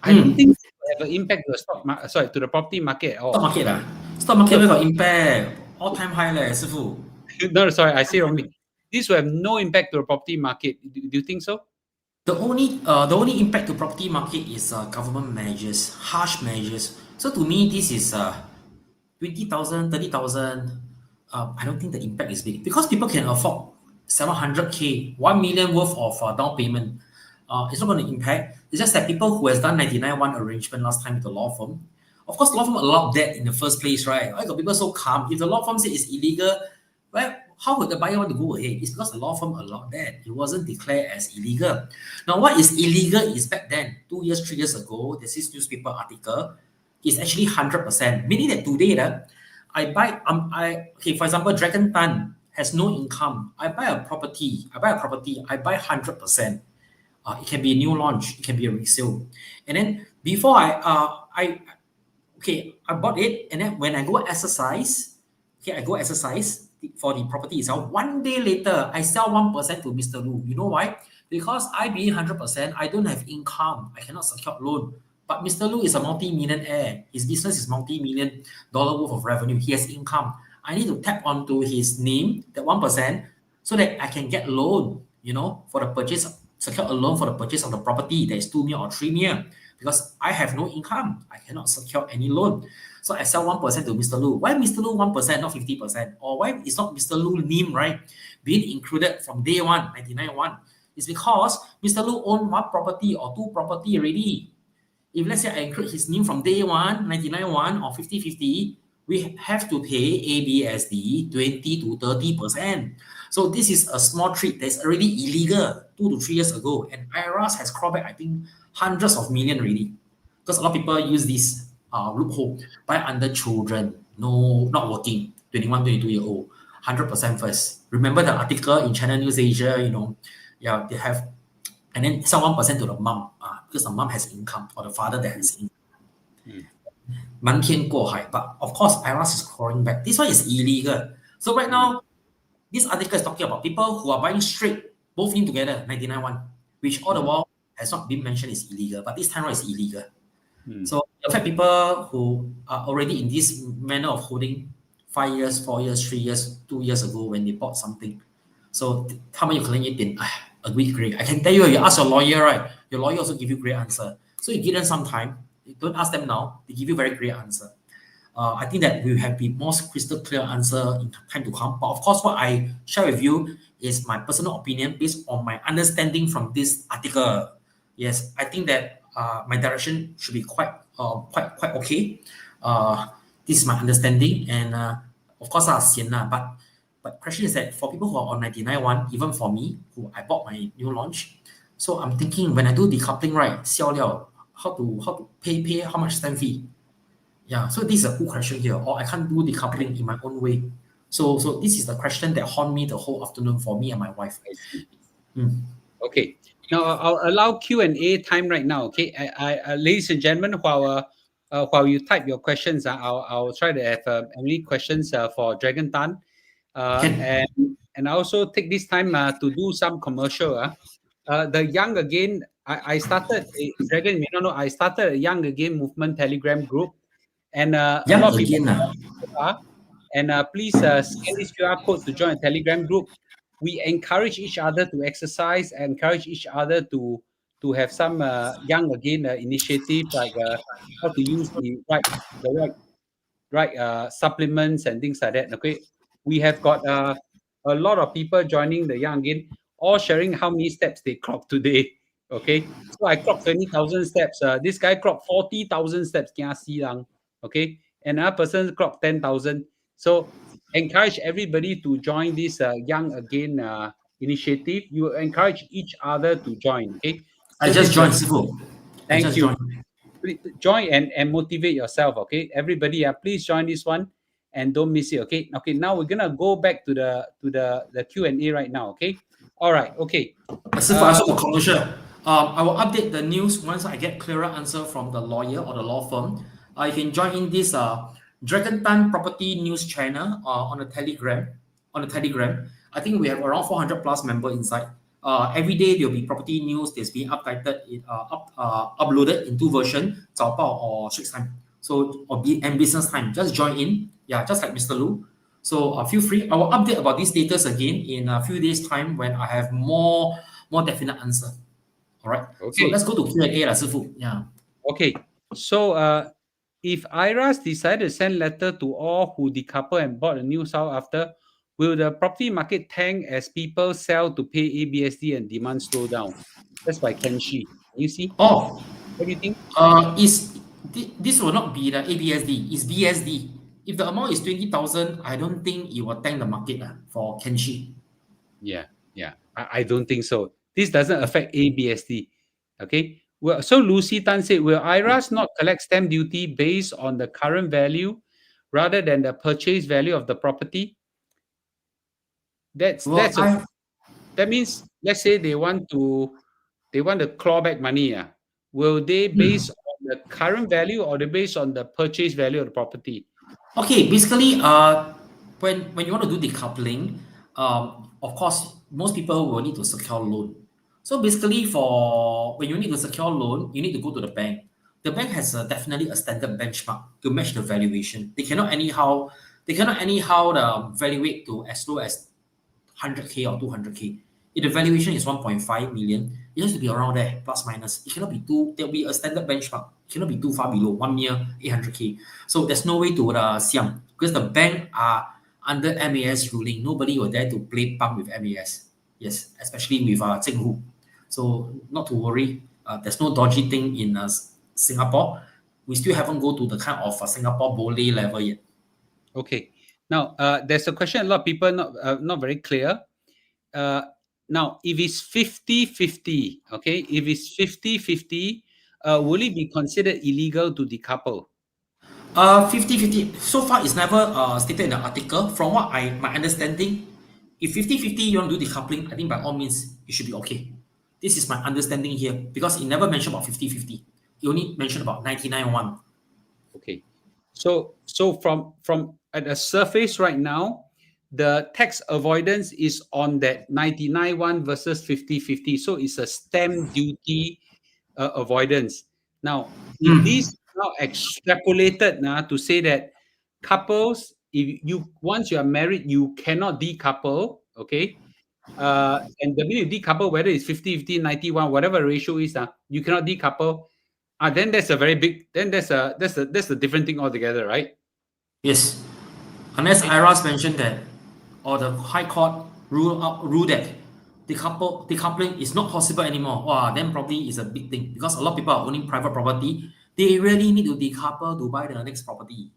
I don't think it have an impact to the to the property market at all. Stock market will have impact. All time high leh, 师傅. No, sorry, I say wrongly. This will have no impact to the property market. Do you think so? The only impact to property market is government measures, harsh measures. So to me, this is 20,000, 30,000. I don't think the impact is big because people can afford 700K, 1 million worth of down payment. It's not going to impact. It's just that people who has done 99-1 arrangement last time with the law firm, of course, law firm allowed that in the first place, right? Why got people so calm? If the law firm say it's illegal, well, how would the buyer want to go ahead? It's because the law firm allowed that. It wasn't declared as illegal. Now, what is illegal is back then, 2 years, 3 years ago, there's this newspaper article, is actually 100%. Meaning that today, I buy, for example, Dragon Tan has no income. I buy a property, I buy 100%. It can be a new launch, it can be a resale. And then before I bought it, and then when I go exercise, for the property itself, 1 day later, I sell 1% to Mr. Lu. You know why? Because I being 100%, I don't have income. I cannot secure loan. But Mr. Lu is a multi-millionaire. His business is multi-million dollar worth of revenue. He has income. I need to tap onto his name, that 1%, so that I can get loan, for the purchase, secure a loan for the purchase of the property that is 2 million or 3 million. Because I have no income. I cannot secure any loan. So I sell 1% to Mr. Lu. Why Mr. Lu 1%, not 50%? Or why it's not Mr. Lu name, right, being included from day one, 99-1? It's because Mr. Lu owned 1 property or 2 property already. If let's say I include his name from day one, 99.1 or 50/50, we have to pay ABSD 20 to 30%. So this is a small trick that's already illegal 2 to 3 years ago. And IRAS has crawled back, I think, hundreds of million already. Because a lot of people use this loophole. Buy under children, no, not working, 21, 22-year-old, 100% first. Remember the article in China News Asia, yeah, they have, and then some 1% to the mom, because the mom has income or the father that has income. 瞒天过海, but of course, IRAS is crawling back. This one is illegal. So right now, this article is talking about people who are buying straight, both in together, 99.1, which all the while has not been mentioned is illegal, but this time around is illegal. So it affect people who are already in this manner of holding 5 years, 4 years, 3 years, 2 years ago when they bought something. So 他们有可能有点 agree great. I can tell you, you ask your lawyer, right? Your lawyer also give you great answer. So you give them some time. Don't ask them now. They give you very great answer. I think that we have the most crystal clear answer in time to come. But of course, what I share with you is my personal opinion based on my understanding from this article. Yes, I think that my direction should be quite okay. This is my understanding, and of course, but question is that for people who are on 99.1, even for me, who I bought my new launch, so I'm thinking when I do decoupling, right, 销料, how to pay how much stamp fee? Yeah, so this is a good question here, or I can't do decoupling in my own way. So this is the question that haunt me the whole afternoon for me and my wife. Okay. Now I'll allow Q&A time right now. Okay, ladies and gentlemen, while you type your questions, I'll try to have any questions for Dragon Tan, and I also take this time to do some commercial. The Young Again, I started Dragon. You don't know, I started a Young Again movement Telegram group, and a lot of people are. And please scan this QR code to join a Telegram group. We encourage each other to exercise, encourage each other to have some Young Again initiative, like how to use the right supplements and things like that. Okay, we have got a lot of people joining the Young Again, all sharing how many steps they clocked today. Okay, so I clocked 20,000 steps. This guy clocked 40,000 steps. Okay, another person clocked 10,000. So encourage everybody to join this Young Again initiative. You encourage each other to join. Okay, so I just joined, Sifu. Thank you. Please join and motivate yourself. Okay, everybody, please join this one and don't miss it. Okay. Okay. Now we're gonna go back to the Q&A right now. Okay. All right. Okay. Sifu, I also commercial. I will update the news once I get clearer answer from the lawyer or the law firm. You can join in this Dragon Tan Property News channel on the Telegram. I think we have around 400 plus members inside. Every day there'll be property news that's being uploaded in two versions, 早报 or Straits Time. So and business time. Just join in. Yeah, just like Mr. Lu. So feel free. I will update about these data again in a few days' time when I have more definite answer. All right. Okay. So let's go to Q&A, Sifu. Yeah. Okay. So if IRAS decide to send letter to all who decouple and bought a new house after, will the property market tank as people sell to pay ABSD and demand slow down? That's by Kenshi. You see? Oh, what do you think? This will not be the ABSD. It's BSD. If the amount is 20,000, I don't think it will tank the market for Kenshi. Yeah. I don't think so. This doesn't affect ABSD. Okay. Well, so Lucy Tan said, will IRAS not collect stamp duty based on the current value rather than the purchase value of the property? That means, let's say they want to claw back money. Will they base on the current value or they based on the purchase value of the property? Okay, basically, when you want to do decoupling, of course, most people will need to secure loan. So basically, when you need to secure loan, you need to go to the bank. The bank has definitely a standard benchmark to match the valuation. They cannot anyhow valuate to as low as 100K or 200K. If the valuation is 1.5 million, it has to be around there, plus minus. It cannot be there'll be a standard benchmark. It cannot be too far below, 1 year, 800K. So there's no way to siam, because the bank are under MAS ruling. Nobody will dare to play pump with MAS. Yes, especially with Zheng Hu. So not to worry. There's no dodgy thing in Singapore. We still haven't go to the kind of Singapore Boleh level yet. Okay. Now, there's a question a lot of people not very clear. Now, if it's 50-50, okay, if it's 50-50, will it be considered illegal to decouple? 50-50. So far, it's never stated in the article. From what my understanding, if 50-50 you want to do decoupling, I think by all means it should be okay. This is my understanding here because it never mentioned about 50-50. It only mentioned about 99-1. Okay. So from at the surface right now, the tax avoidance is on that 99-1 versus 50-50. So it's a stamp duty avoidance. Now, if this now extrapolated now to say that couples, if you once you are married, you cannot decouple, okay? And the minute you decouple, whether it's 50-50, 91, whatever ratio is, you cannot decouple. Then that's a very big. Then that's a different thing altogether, right? Yes. Unless Okay. IRAS mentioned that, or the High Court rule that decoupling is not possible anymore. Wow, then probably is a big thing because a lot of people are owning private property. They really need to decouple to buy the next property.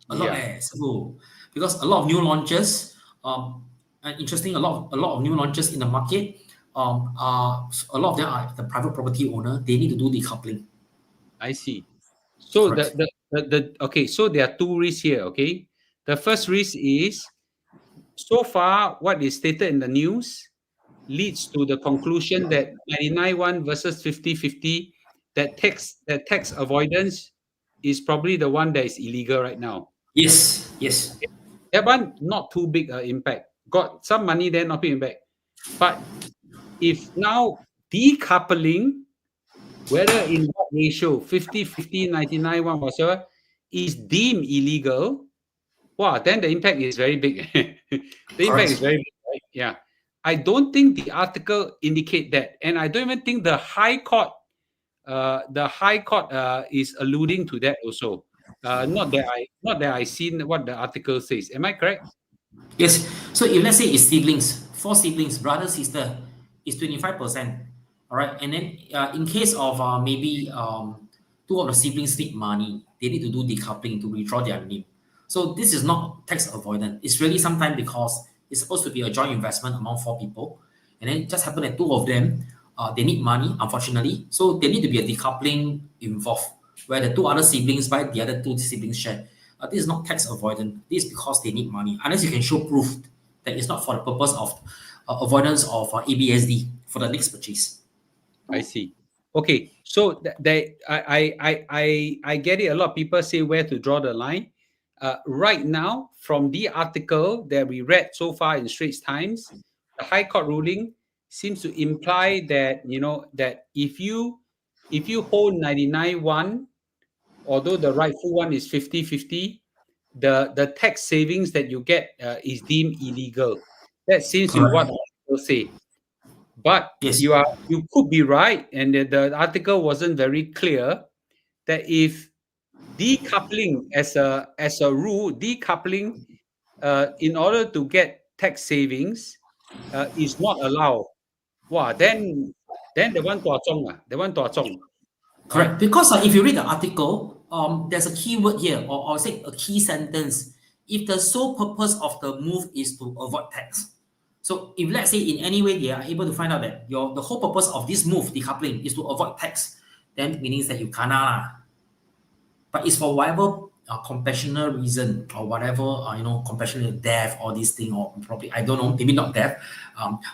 A lot Yeah, less. So, because a lot of new launches, and interesting, a lot of new launches in the market, a lot of them are the private property owner. They need to do decoupling. I see. So Correct. okay. So there are two risks here. Okay, the first risk is so far what is stated in the news leads to the conclusion that 99-1 versus 50-50, that tax avoidance is probably the one that is illegal right now. Yes. Yes. That one not too big impact. Got some money there, not big impact. But if now decoupling, whether in what ratio, 50-50, 99-1, whatever, is deemed illegal, wow, then the impact is very big. The impact is Correct. very big, right? Yeah. I don't think the article indicate that. And I don't even think the High Court is alluding to that also. Not that I seen what the article says. Am I correct? Yes. So if let's say it's siblings, four siblings, brother, sister, is 25%. All right. And then in case of maybe two of the siblings need money, they need to do decoupling to withdraw their name. So this is not tax avoidance. It's really sometimes because it's supposed to be a joint investment among four people. And then it just happen that two of them, they need money, unfortunately. So there need to be a decoupling involved where the two other siblings buy the other two siblings' share. This is not tax avoidance. This is because they need money. Unless you can show proof that it's not for the purpose of avoidance of ABSD for the next purchase. I see. Okay, so I get it. A lot of people say where to draw the line. Right now, from the article that we read so far in Straits Times, the High Court ruling seems to imply that that if you hold 99-1, although the rightful one is 50-50, the tax savings that you get is deemed illegal. That seems to what Correct. the article say. But Yes. you could be right, and the article wasn't very clear that if decoupling as a rule, decoupling in order to get tax savings is not allowed. Wow, then the one tua zong the one tua zong, right? Correct. Because if you read the article, there's a key word here, or I'll say a key sentence. If the sole purpose of the move is to avoid tax. So if let's say in any way they are able to find out that the whole purpose of this move, decoupling, is to avoid tax, then means that you cannot lah. But it's for whatever compassionate reason or whatever compassionate death or this thing, or probably I don't know, maybe not death,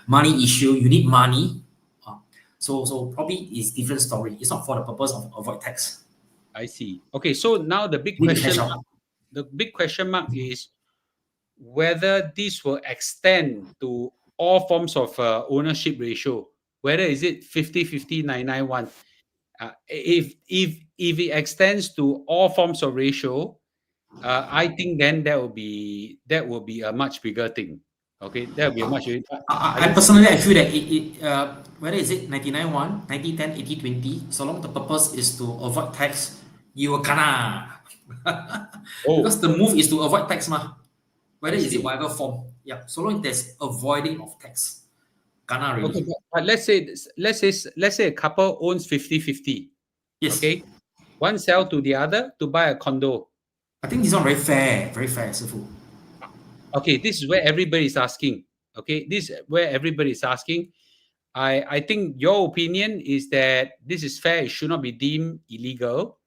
money issue. You need money, so probably it's different story. It's not for the purpose of avoid tax. I see. Okay, so now the big You need to cash question out. is whether this will extend to all forms of ownership ratio, whether is it 50-50, 991. If it extends to all forms of ratio, I think then that will be a much bigger thing. Okay, that will be a much bigger. I personally I feel that whether is it 99-1, 90-10, 80-20, so long the purpose is to avoid tax, you will kena. Because the move is to avoid tax mah. Whether is it whatever form. Yeah. So long there's avoiding of tax. Kena really. Okay, but let's say a couple owns 50-50. Yes. Okay, one sell to the other to buy a condo. I think this one very fair, Sifu. Okay, this is where everybody is asking. Okay, this is where everybody is asking. I think your opinion is that this is fair. It should not be deemed illegal.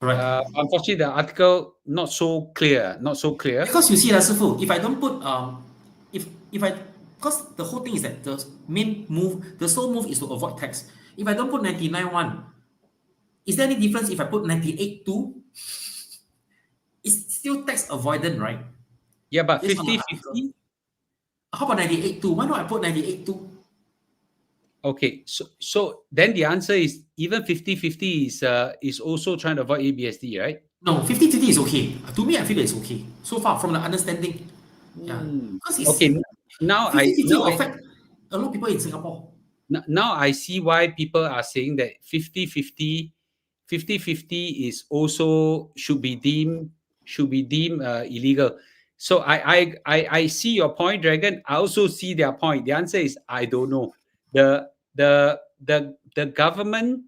Correct. Unfortunately, the article not so clear. Not so clear. Because you see, Sifu, if I don't put if I because the whole thing is that the main move, the sole move is to avoid tax. If I don't put 99.1, is there any difference if I put 98.2? It's still tax avoidant, right? Yeah, but Based on the 50-50. How about 98.2? Why not I put 98.2? Okay, so then the answer is even 50-50 is also trying to avoid ABSD, right? No, 50-50 is okay. To me, I feel that it's okay. So far from the understanding. Yeah. Because it's Okay, now 50-50 will affect a lot of people in Singapore. now I see why people are saying that 50-50 is also should be deemed illegal. So I see your point, Dragon. I also see their point. The answer is I don't know. The government,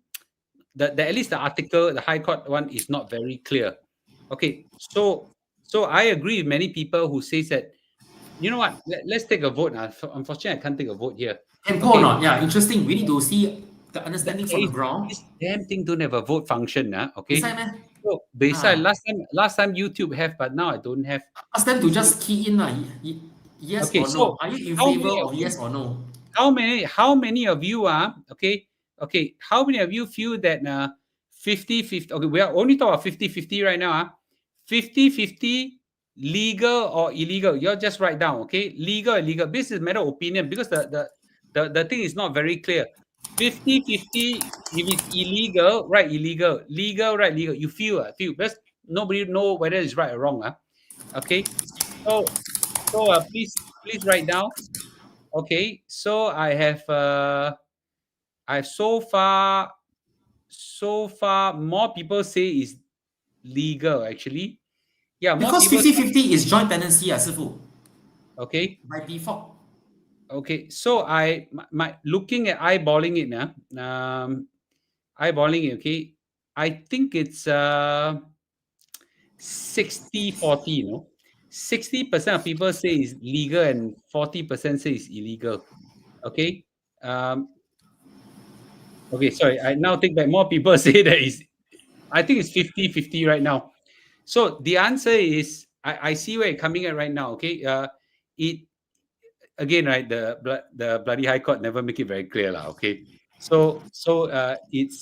the at least the article, the High Court one is not very clear. Okay, so I agree with many people who says that, you know what, let's take a vote now. Unfortunately, I can't take a vote here. And go or not? Yeah, interesting. We need to see the understanding from the Hey, ground. this damn thing don't have a vote function, okay? Beside, man. So beside last time YouTube have, but now I don't have. Ask them to just key in yes Okay, or so no. Are you in how favor many of yes or no? how many of you are okay, how many of you feel that 50-50, okay, we are only talking about 50-50 right now, 50-50 legal or illegal? You're just write down, okay, legal or illegal. This is a matter of opinion because the thing is not very clear. 50-50, if it's illegal, right, illegal, legal, right, legal. You feel because nobody know whether it's right or wrong. Okay, so please write down. Okay, so I've so far more people say is legal actually. Yeah, more Because people. 50-50 is joint tenancy, Sifu, Okay, by default. okay. So my looking at eyeballing it now. Eyeballing it. Okay, I think it's 60-40. 60% of people say it's legal and 40% say it's illegal. Okay. Okay, sorry. I now take back. More people say that is. I think it's 50-50 right now. So the answer is I see where it's coming at right now. Okay. It again, right? The bloody High Court never make it very clear, lah. Okay. So it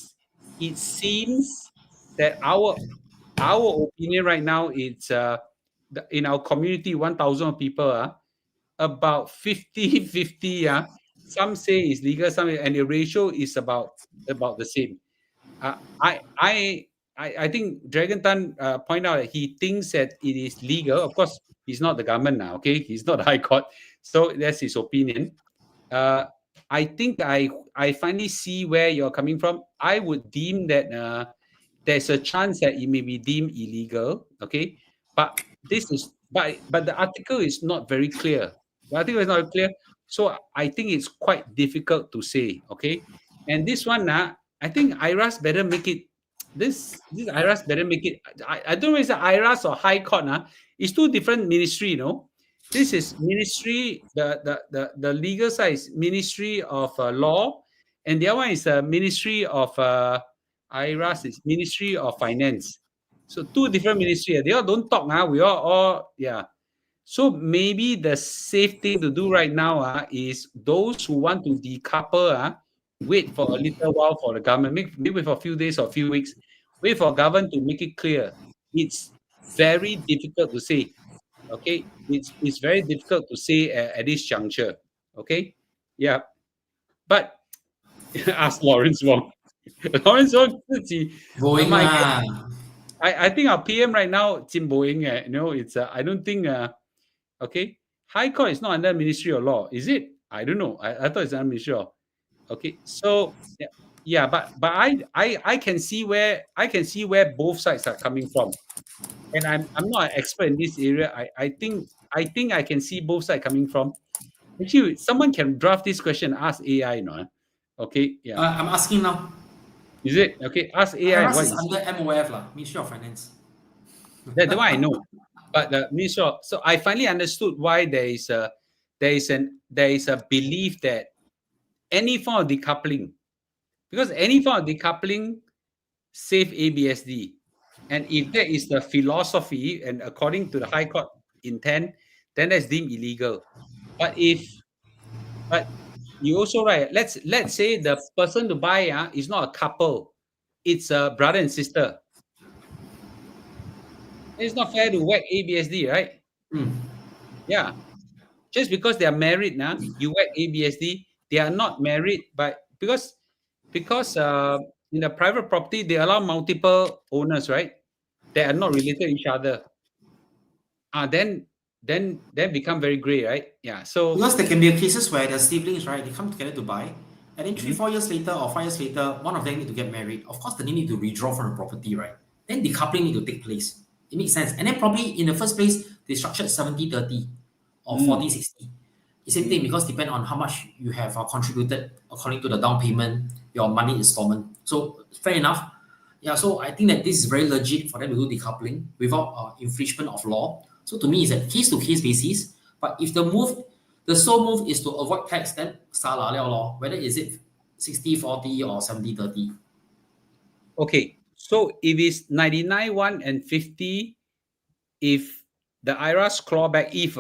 seems that our opinion right now, it's in our community, 1,000 people, about 50-50. Some say it's legal, and the ratio is about the same. Uh, I I I think Dragon Tan point out that he thinks that it is legal. Of course, he's not the government now. Okay, he's not the High Court, so that's his opinion. I think I finally see where you're coming from. I would deem that there's a chance that it may be deemed illegal. Okay, but this is but the article is not very clear. The article is not clear, so I think it's quite difficult to say. Okay, and this one I think IRAS better make it. This IRAS better make it. I don't know if it's IRAS or High Court. It's two different ministry. This is ministry. The legal side is Ministry of Law, and the other one is Ministry of IRAS is Ministry of Finance. So two different ministry. They all don't talk. We all yeah. So maybe the safe thing to do right now is those who want to decouple wait for a little while for the government, maybe for a few days or a few weeks, wait for government to make it clear. It's very difficult to say. Okay, it's very difficult to say at this juncture. Okay, yeah, but ask Lawrence Wong. Lawrence Wong 自己 Going my lah. I think our PM right now, Jim Boeing, it's I don't think okay, High Court is not under Ministry of Law, is it? I don't know. I thought it's under Ministry of. Okay, so yeah, but I can see where both sides are coming from, and I'm not an expert in this area. I think I can see both sides coming from. Actually, someone can draft this question, ask AI, Okay, yeah. I'm asking now. Is it? Okay, ask AI IRAS what is is under it. MOF, Ministry of Finance. That one I know. But the Ministry so I finally understood why there is a belief that any form of decoupling, because any form of decoupling save ABSD. And if that is the philosophy and according to the High Court intent, then that's deemed illegal. But you also right, let's say the person to buy is not a couple, it's a brother and sister. It's not fair to whack ABSD, right? Mm. Yeah. Just because they are married now, you whack ABSD, they are not married, but because in the private property they allow multiple owners, right? They are not related to each other. Then become very gray, right? Yeah. So Because there can be cases where the siblings, right, they come together to buy, and then three, mhm, 4 years later or 5 years later, one of them need to get married. Of course, they need to withdraw from the property, right? Then decoupling need to take place. It makes sense. And then probably in the first place, they structured 70-30 or mm, 40-60. The same thing mm, because depend on how much you have contributed according to the down payment, your money installment. So fair enough. Yeah, so I think that this is very legit for them to do decoupling without infringement of law. So to me, it's a case to case basis. But if the sole move is to avoid tax, then salah liao law. Whether is it 60-40 or 70-30. okay. So if it's 99, 1 and 50, if the IRAS clawback, if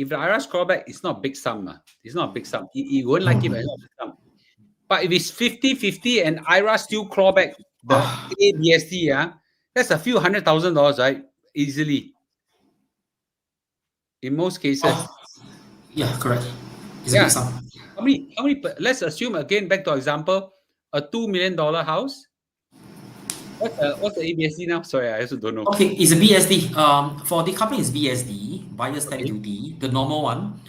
the IRAS clawback is not big sum, it's not a big sum. You won't like it, but it's not a big sum. But if it's 50-50 and IRAS still claw back the Ah, ABSD, that's a few $100,000, right? Easily. In most cases. oh, yeah, correct. It's a big Yeah. sum. Let's assume again, back to our example, a $2 million house. What's the ABSD now? Sorry, I also don't know. Okay, it's a BSD. For decoupling is BSD, buyer stamp Okay. duty, the normal one.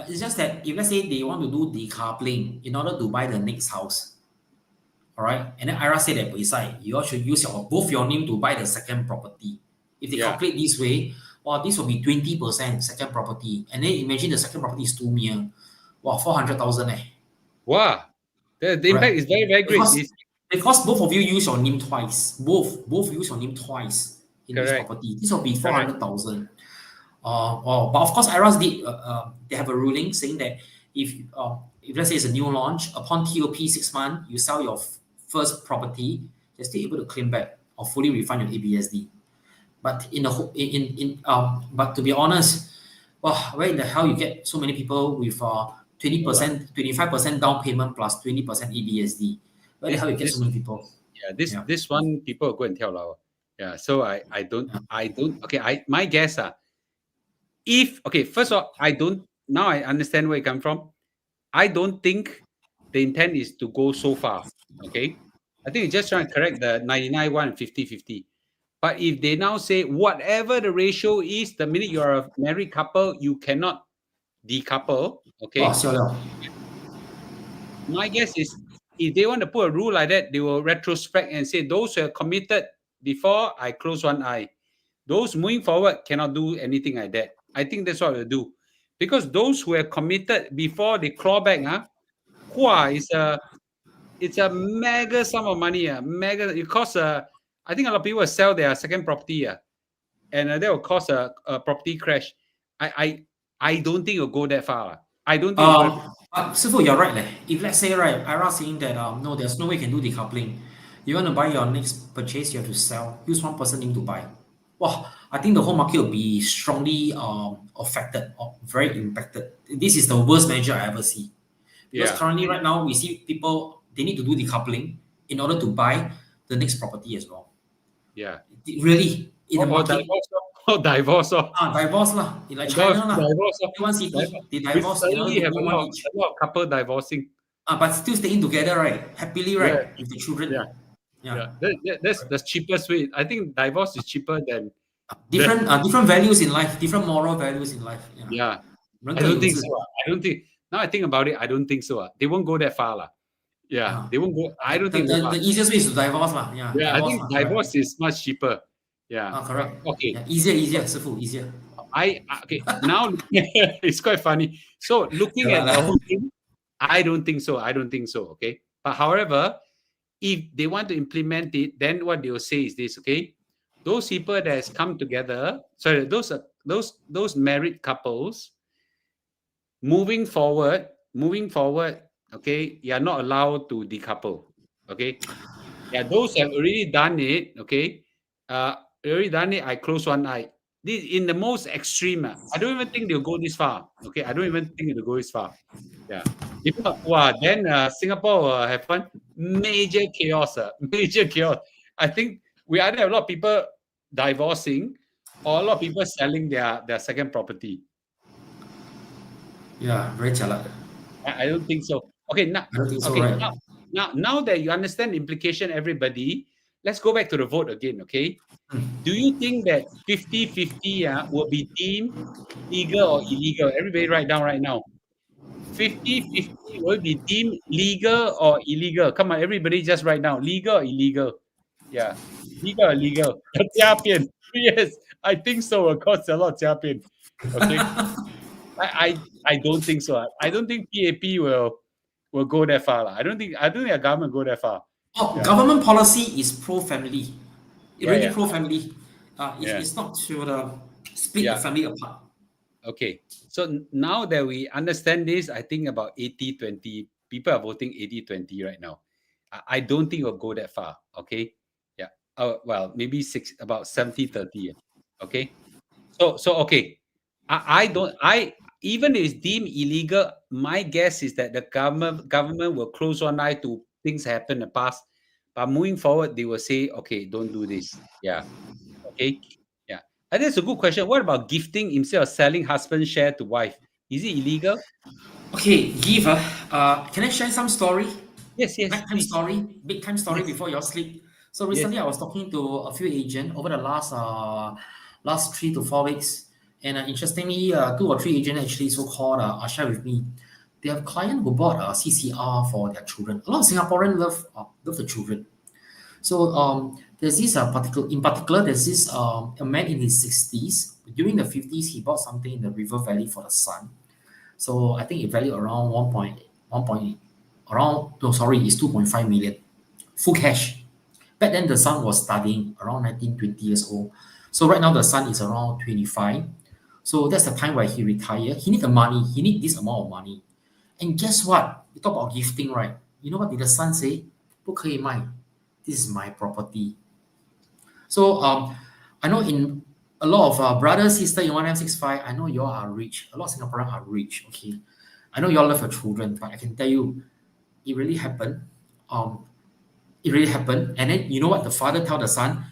It's just that if let's say they want to do decoupling in order to buy the next house, all right, and then IRA said that beside you all should use both your name to buy the second property. If they Yeah. calculate this way, well, this will be 20% second property, and then imagine the second property is 2 million, wow, 400,000 Wow. The impact correct? is very, very great. Because It's because both of you use your name twice, both use your name twice in this correct. property. This will be Correct. 400,000. But of course, IRAS did. They have a ruling saying that if let's say it's a new launch, upon TOP 6 months, you sell your first property, you're still able to claim back or fully refund your ABSD. But but to be honest, well, where in the hell you get so many people with No lah. 25% down payment plus 20% ABSD? Where the This hell you get so this many people? yeah, this Yeah. this one people will go and tell lao. Yeah. So I don't okay. My guess if okay, first of all, I don't now I understand where it come from. I don't think the intent is to go so far. Okay. I think it's just trying to correct the 99, 1 and 50-50. But if they now say whatever the ratio is, the minute you're a married couple, you cannot decouple. Wow, Okay. 笑了。My guess is if they want to put a rule like that, they will retrospect and say those who are committed before I close one eye. Those moving forward cannot do anything like that. I think that's what they'll do. Because those who are committed before they claw back, it's a mega sum of money. Mega it costs I think a lot of people will sell their second property, and that will cause a property crash. I don't think it'll go that far. I don't think it'll go. But Sifu, you're right. If let's say right, Ira saying that no, there's no way you can do decoupling. You want to buy your next purchase, you have to sell. Use one person name to buy. Wow, I think the whole market will be strongly affected or very impacted. This is the worst measure I ever see. Because Yeah, currently, right now, we see people they need to do decoupling in order to buy the next property as well. yeah. Really, in the Or market, divorce, or divorce, or divorce lah. In like China lah, divorce, one city divorce. they We divorce in order suddenly to have own one each. a lot of couple divorcing. But still staying together, right? Happily, Yeah, right? With the children. yeah, Yeah. yeah. That's the cheapest way. I think divorce is cheaper than the Different values in life, different moral values in life. Yeah. yeah. 人 I 各 don't 有 think 志。 so. I don't think now I think about it, I don't think so. They won't go that far. Yeah, Ah. they won't go. I don't The, think the, they'll go far. the easiest way is to divorce lah. Yeah, Yeah, I divorce think lah. Correct. divorce is much cheaper. Yeah. Correct. Okay. Yeah, easier, Sifu, easier. Okay. Now it's quite funny. So looking Yeah at lah. the whole thing, I don't think so. Okay. But however, if they want to implement it, then what they will say is this, okay? Those people that has come together, sorry, those married couples, moving forward, okay, you are not allowed to decouple, okay? Yeah, those have already done it, okay? Already done it, I close one eye. This in the most extreme. I don't even think they'll go this far. Okay, I don't even think they'll go this far. Yeah. If not, wow, then Singapore will have one major chaos. Major chaos. I think we either have a lot of people divorcing or a lot of people selling their second property. Yeah, very chalat. I don't think so. Okay, now I don't think so, okay, right? now that you understand the implication, everybody, let's go back to the vote again, okay? Do you think that 50-50 will be deemed legal or illegal? Everybody write down right now. 50-50 will be deemed legal or illegal? Come on, everybody just write down. Legal or illegal? Yeah. Legal or illegal? 诈骗. Yes, I think so. Of course, a lot of 诈骗. Okay. I don't think so. I don't think PAP will go that far. I don't think the government go that far. Oh, Yeah. government policy is pro-family. It really Yeah. pro-family. Yeah. It's not to split the family apart. Okay. So now that we understand this, I think about 80-20. People are voting 80-20 right now. I don't think it'll go that far. Okay. Yeah. Well, maybe about 70-30. Okay. So okay. I even if it's deemed illegal, my guess is that the government will close one eye to things happen in the past. But moving forward, they will say, okay, don't do this. Yeah. Okay. Yeah. And that's a good question. What about gifting instead of selling husband share to wife? Is it illegal? Okay, give. Can I share some story? Yes, Nighttime please. story, big time story Yes. before you sleep. So recently, I was talking to a few agents over the last 3 to 4 weeks, and interestingly, 2 or 3 agents actually so-called share with me. They have client who bought a CCR for their children. A lot of Singaporeans love the children. So there's this particular, there's this a man in his 60s. During the 50s, he bought something in the River Valley for the son. So I think it valued around it's 2.5 million. Full cash. Back then the son was studying around 19, 20 years old. So right now the son is around 25. So that's the time where he retired. He need the money. He need this amount of money. And guess what? You talk about gifting, right? You know what did the son say? 不可以卖. This is my property. So I know in a lot of brothers, sisters in 1965, I know you all are rich. A lot of Singaporeans are rich, okay? I know you all love your children, but I can tell you, it really happened. It really happened. And then you know what the father tell the son?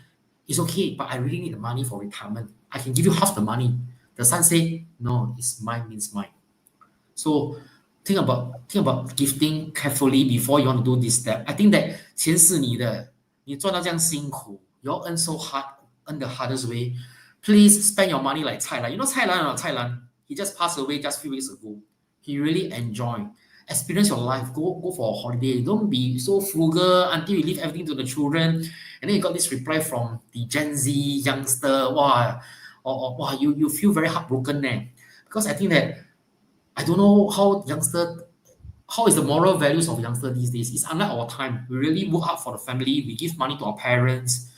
It's okay, but I really need the money for retirement. I can give you half the money. The son say, no, it's mine means mine. So think about gifting carefully before you want to do this step. I think that 钱是你的，你赚到这样辛苦, you all earn so hard, earn the hardest way. Please spend your money like Cai Lan. You know Cai Lan? He just passed away just a few weeks ago. He really enjoyed. Experience your life. Go for a holiday. Don't be so frugal until you leave everything to the children. And then you got this reply from the Gen Z youngster. Wow, you feel very heartbroken there. Because I think that I don't know how is the moral values of youngster these days. It's unlike our time. We really work hard for the family. We give money to our parents.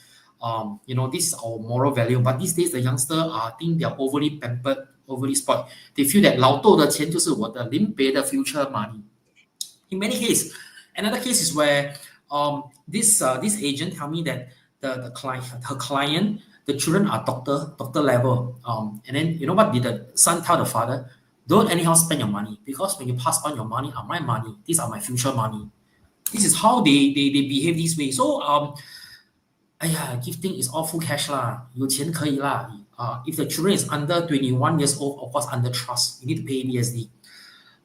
This is our moral value. But these days, the youngster think they are overly pampered, overly spoiled. They feel that 老豆的钱就是我的临别的 future money. In many cases, another case is where this agent tell me that her client, the children are doctor level. And then you know what did the son tell the father? Don't anyhow spend your money, because when you pass on your money are my money. These are my future money. This is how they behave this way. So gifting is all full cash lah. 有钱可以啦. If the children is under 21 years old, of course under trust, you need to pay BSD.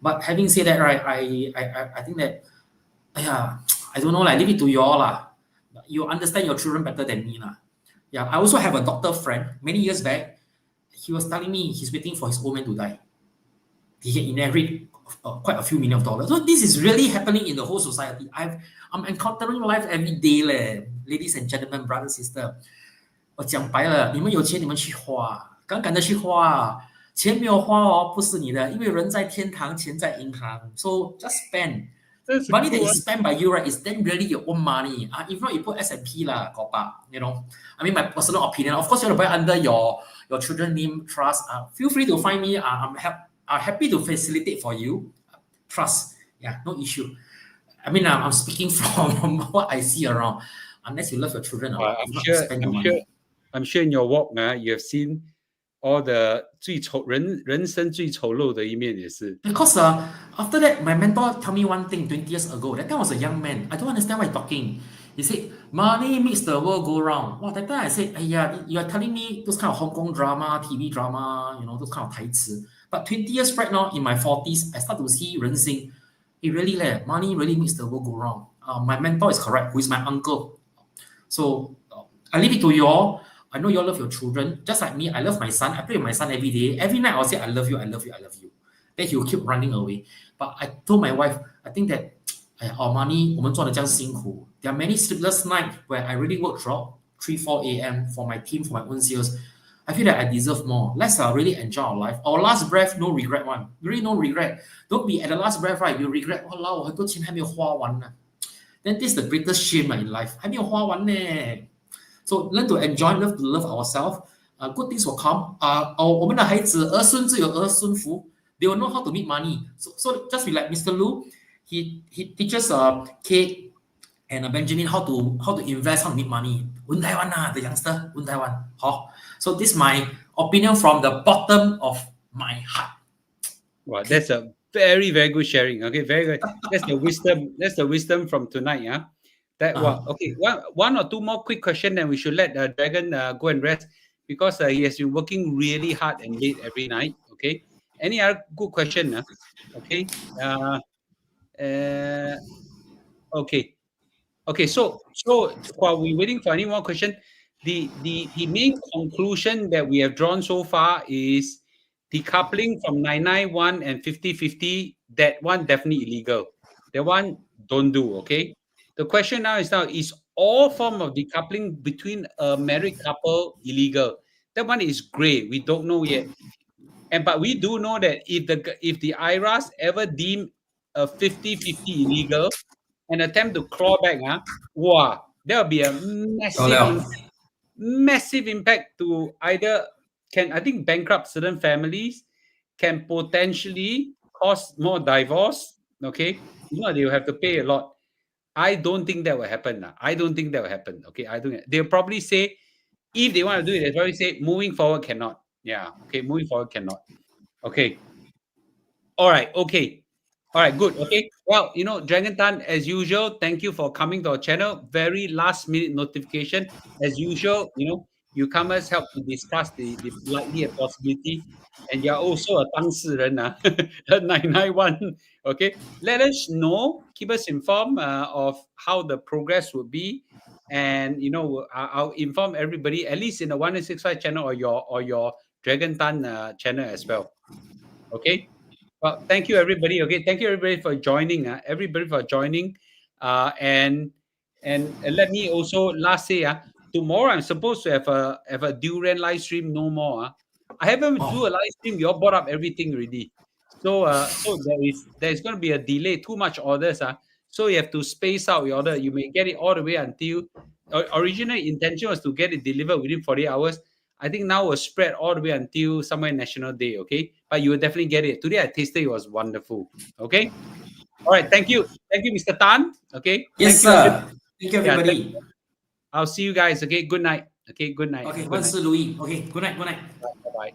But having said that, right, I think that I don't know, like, leave it to you all lah. You understand your children better than me lah. Yeah, I also have a doctor friend. Many years back, he was telling me he's waiting for his old man to die. He can inherit quite a few $1 million. So this is really happening in the whole society. I'm encountering life every day, ladies and gentlemen, brothers, sister. 我讲白了，你们有钱你们去花，敢敢的去花，钱没有花不是你的，因为人在天堂，钱在银行。So just That's a money good that one. is spent by you, right, is then really your own money. If not, you put S&P lah, kopa, you know. I mean, my personal opinion. Of course, you want to buy under your children name trust. Feel free to find me. I'm happy to facilitate for you. Trust, yeah, no issue. I mean, I'm speaking from what I see around. Unless you love your children a lot, I'm if not, you sure. spend your I'm money. sure. I'm sure in your walk, you have seen all the 人生最丑陋的一面也是。 Because after that, my mentor told me one thing 20 years ago. That time I was a young man. I don't understand what he's talking. He said, money makes the world go round. Wow, that time I said, yeah, you are telling me those kind of Hong Kong drama, TV drama, you know, those kind of 台词. But 20 years right now, in my 40s, I start to see 人性. It really, money really makes the world go round. My mentor is correct, who is my uncle. So I leave it to you all. I know you all love your children. Just like me, I love my son. I play with my son every day. Every night I'll say, I love you, I love you, I love you. Then he'll keep running away. But I told my wife, I think that our money, 我们赚得这样辛苦. There are many sleepless nights where I really work throughout 3, 4 a.m. for my team, for my own sales. I feel that I deserve more. Let's really enjoy our life. Our last breath, no regret one. Really no regret. Don't be at the last breath, right? You regret, wow, 很多钱还没有花完呢. Then this is the greatest shame in life. 还没有花完呢. So learn to enjoy, love ourselves. Good things will come. 我们的孩子儿孙自有儿孙福. They will know how to make money. So just be like Mr. Lu. He teaches Kate and Benjamin how to invest, how to make money. Wouldn't Taiwan the youngster? Wouldn't Taiwan? So this is my opinion from the bottom of my heart. Wow, that's a very, very good sharing. Okay, very good. That's the wisdom. That's the wisdom from tonight. Yeah. Okay. One or two more quick questions, then we should let Dragon go and rest because he has been working really hard and late every night. Okay. Any other good question? Okay. Okay. Okay. So while we're waiting for any more question, the main conclusion that we have drawn so far is decoupling from 991 and 50/50. That one definitely illegal. That one don't do. Okay. The question now is all form of decoupling between a married couple illegal? That one is gray. We don't know yet. But we do know that if the IRAS ever deem a 50/50 illegal and attempt to claw back, wow, there will be a massive impact to either I think bankrupt certain families, can potentially cause more divorce. Okay, they will have to pay a lot. I don't think that will happen. I don't think that will happen. Okay, they'll probably say if they want to do it, they'll probably say moving forward cannot. Yeah. Okay, moving forward cannot. Okay. All right. Okay. All right. Good. Okay. Well, Dragon Tan, as usual, thank you for coming to our channel. Very last minute notification. As usual, you come us help to discuss the likely a possibility. And you're also a 当事人, 991. Okay. Let us know. Keep us informed of how the progress will be. And, I'll inform everybody, at least in the 1165 channel or your Dragon Tan channel as well. Okay. Well, thank you, everybody. Okay, thank you, everybody, for joining. And let me also last say, tomorrow I'm supposed to have a durian live stream. No more. I haven't do a live stream. You all bought up everything already. So there's going to be a delay. Too much orders. So you have to space out your order. You may get it all the way until original intention was to get it delivered within 48 hours. I think now will spread all the way until somewhere National Day, okay? But you will definitely get it. Today I tasted it, was wonderful, okay? All right, thank you. Thank you, Mr. Tan, okay? Yes, thank sir. Thank you, everybody. Thank you. I'll see you guys, okay? Good night. Okay, good night. Okay, good night. Louis. Okay, good night. Bye-bye.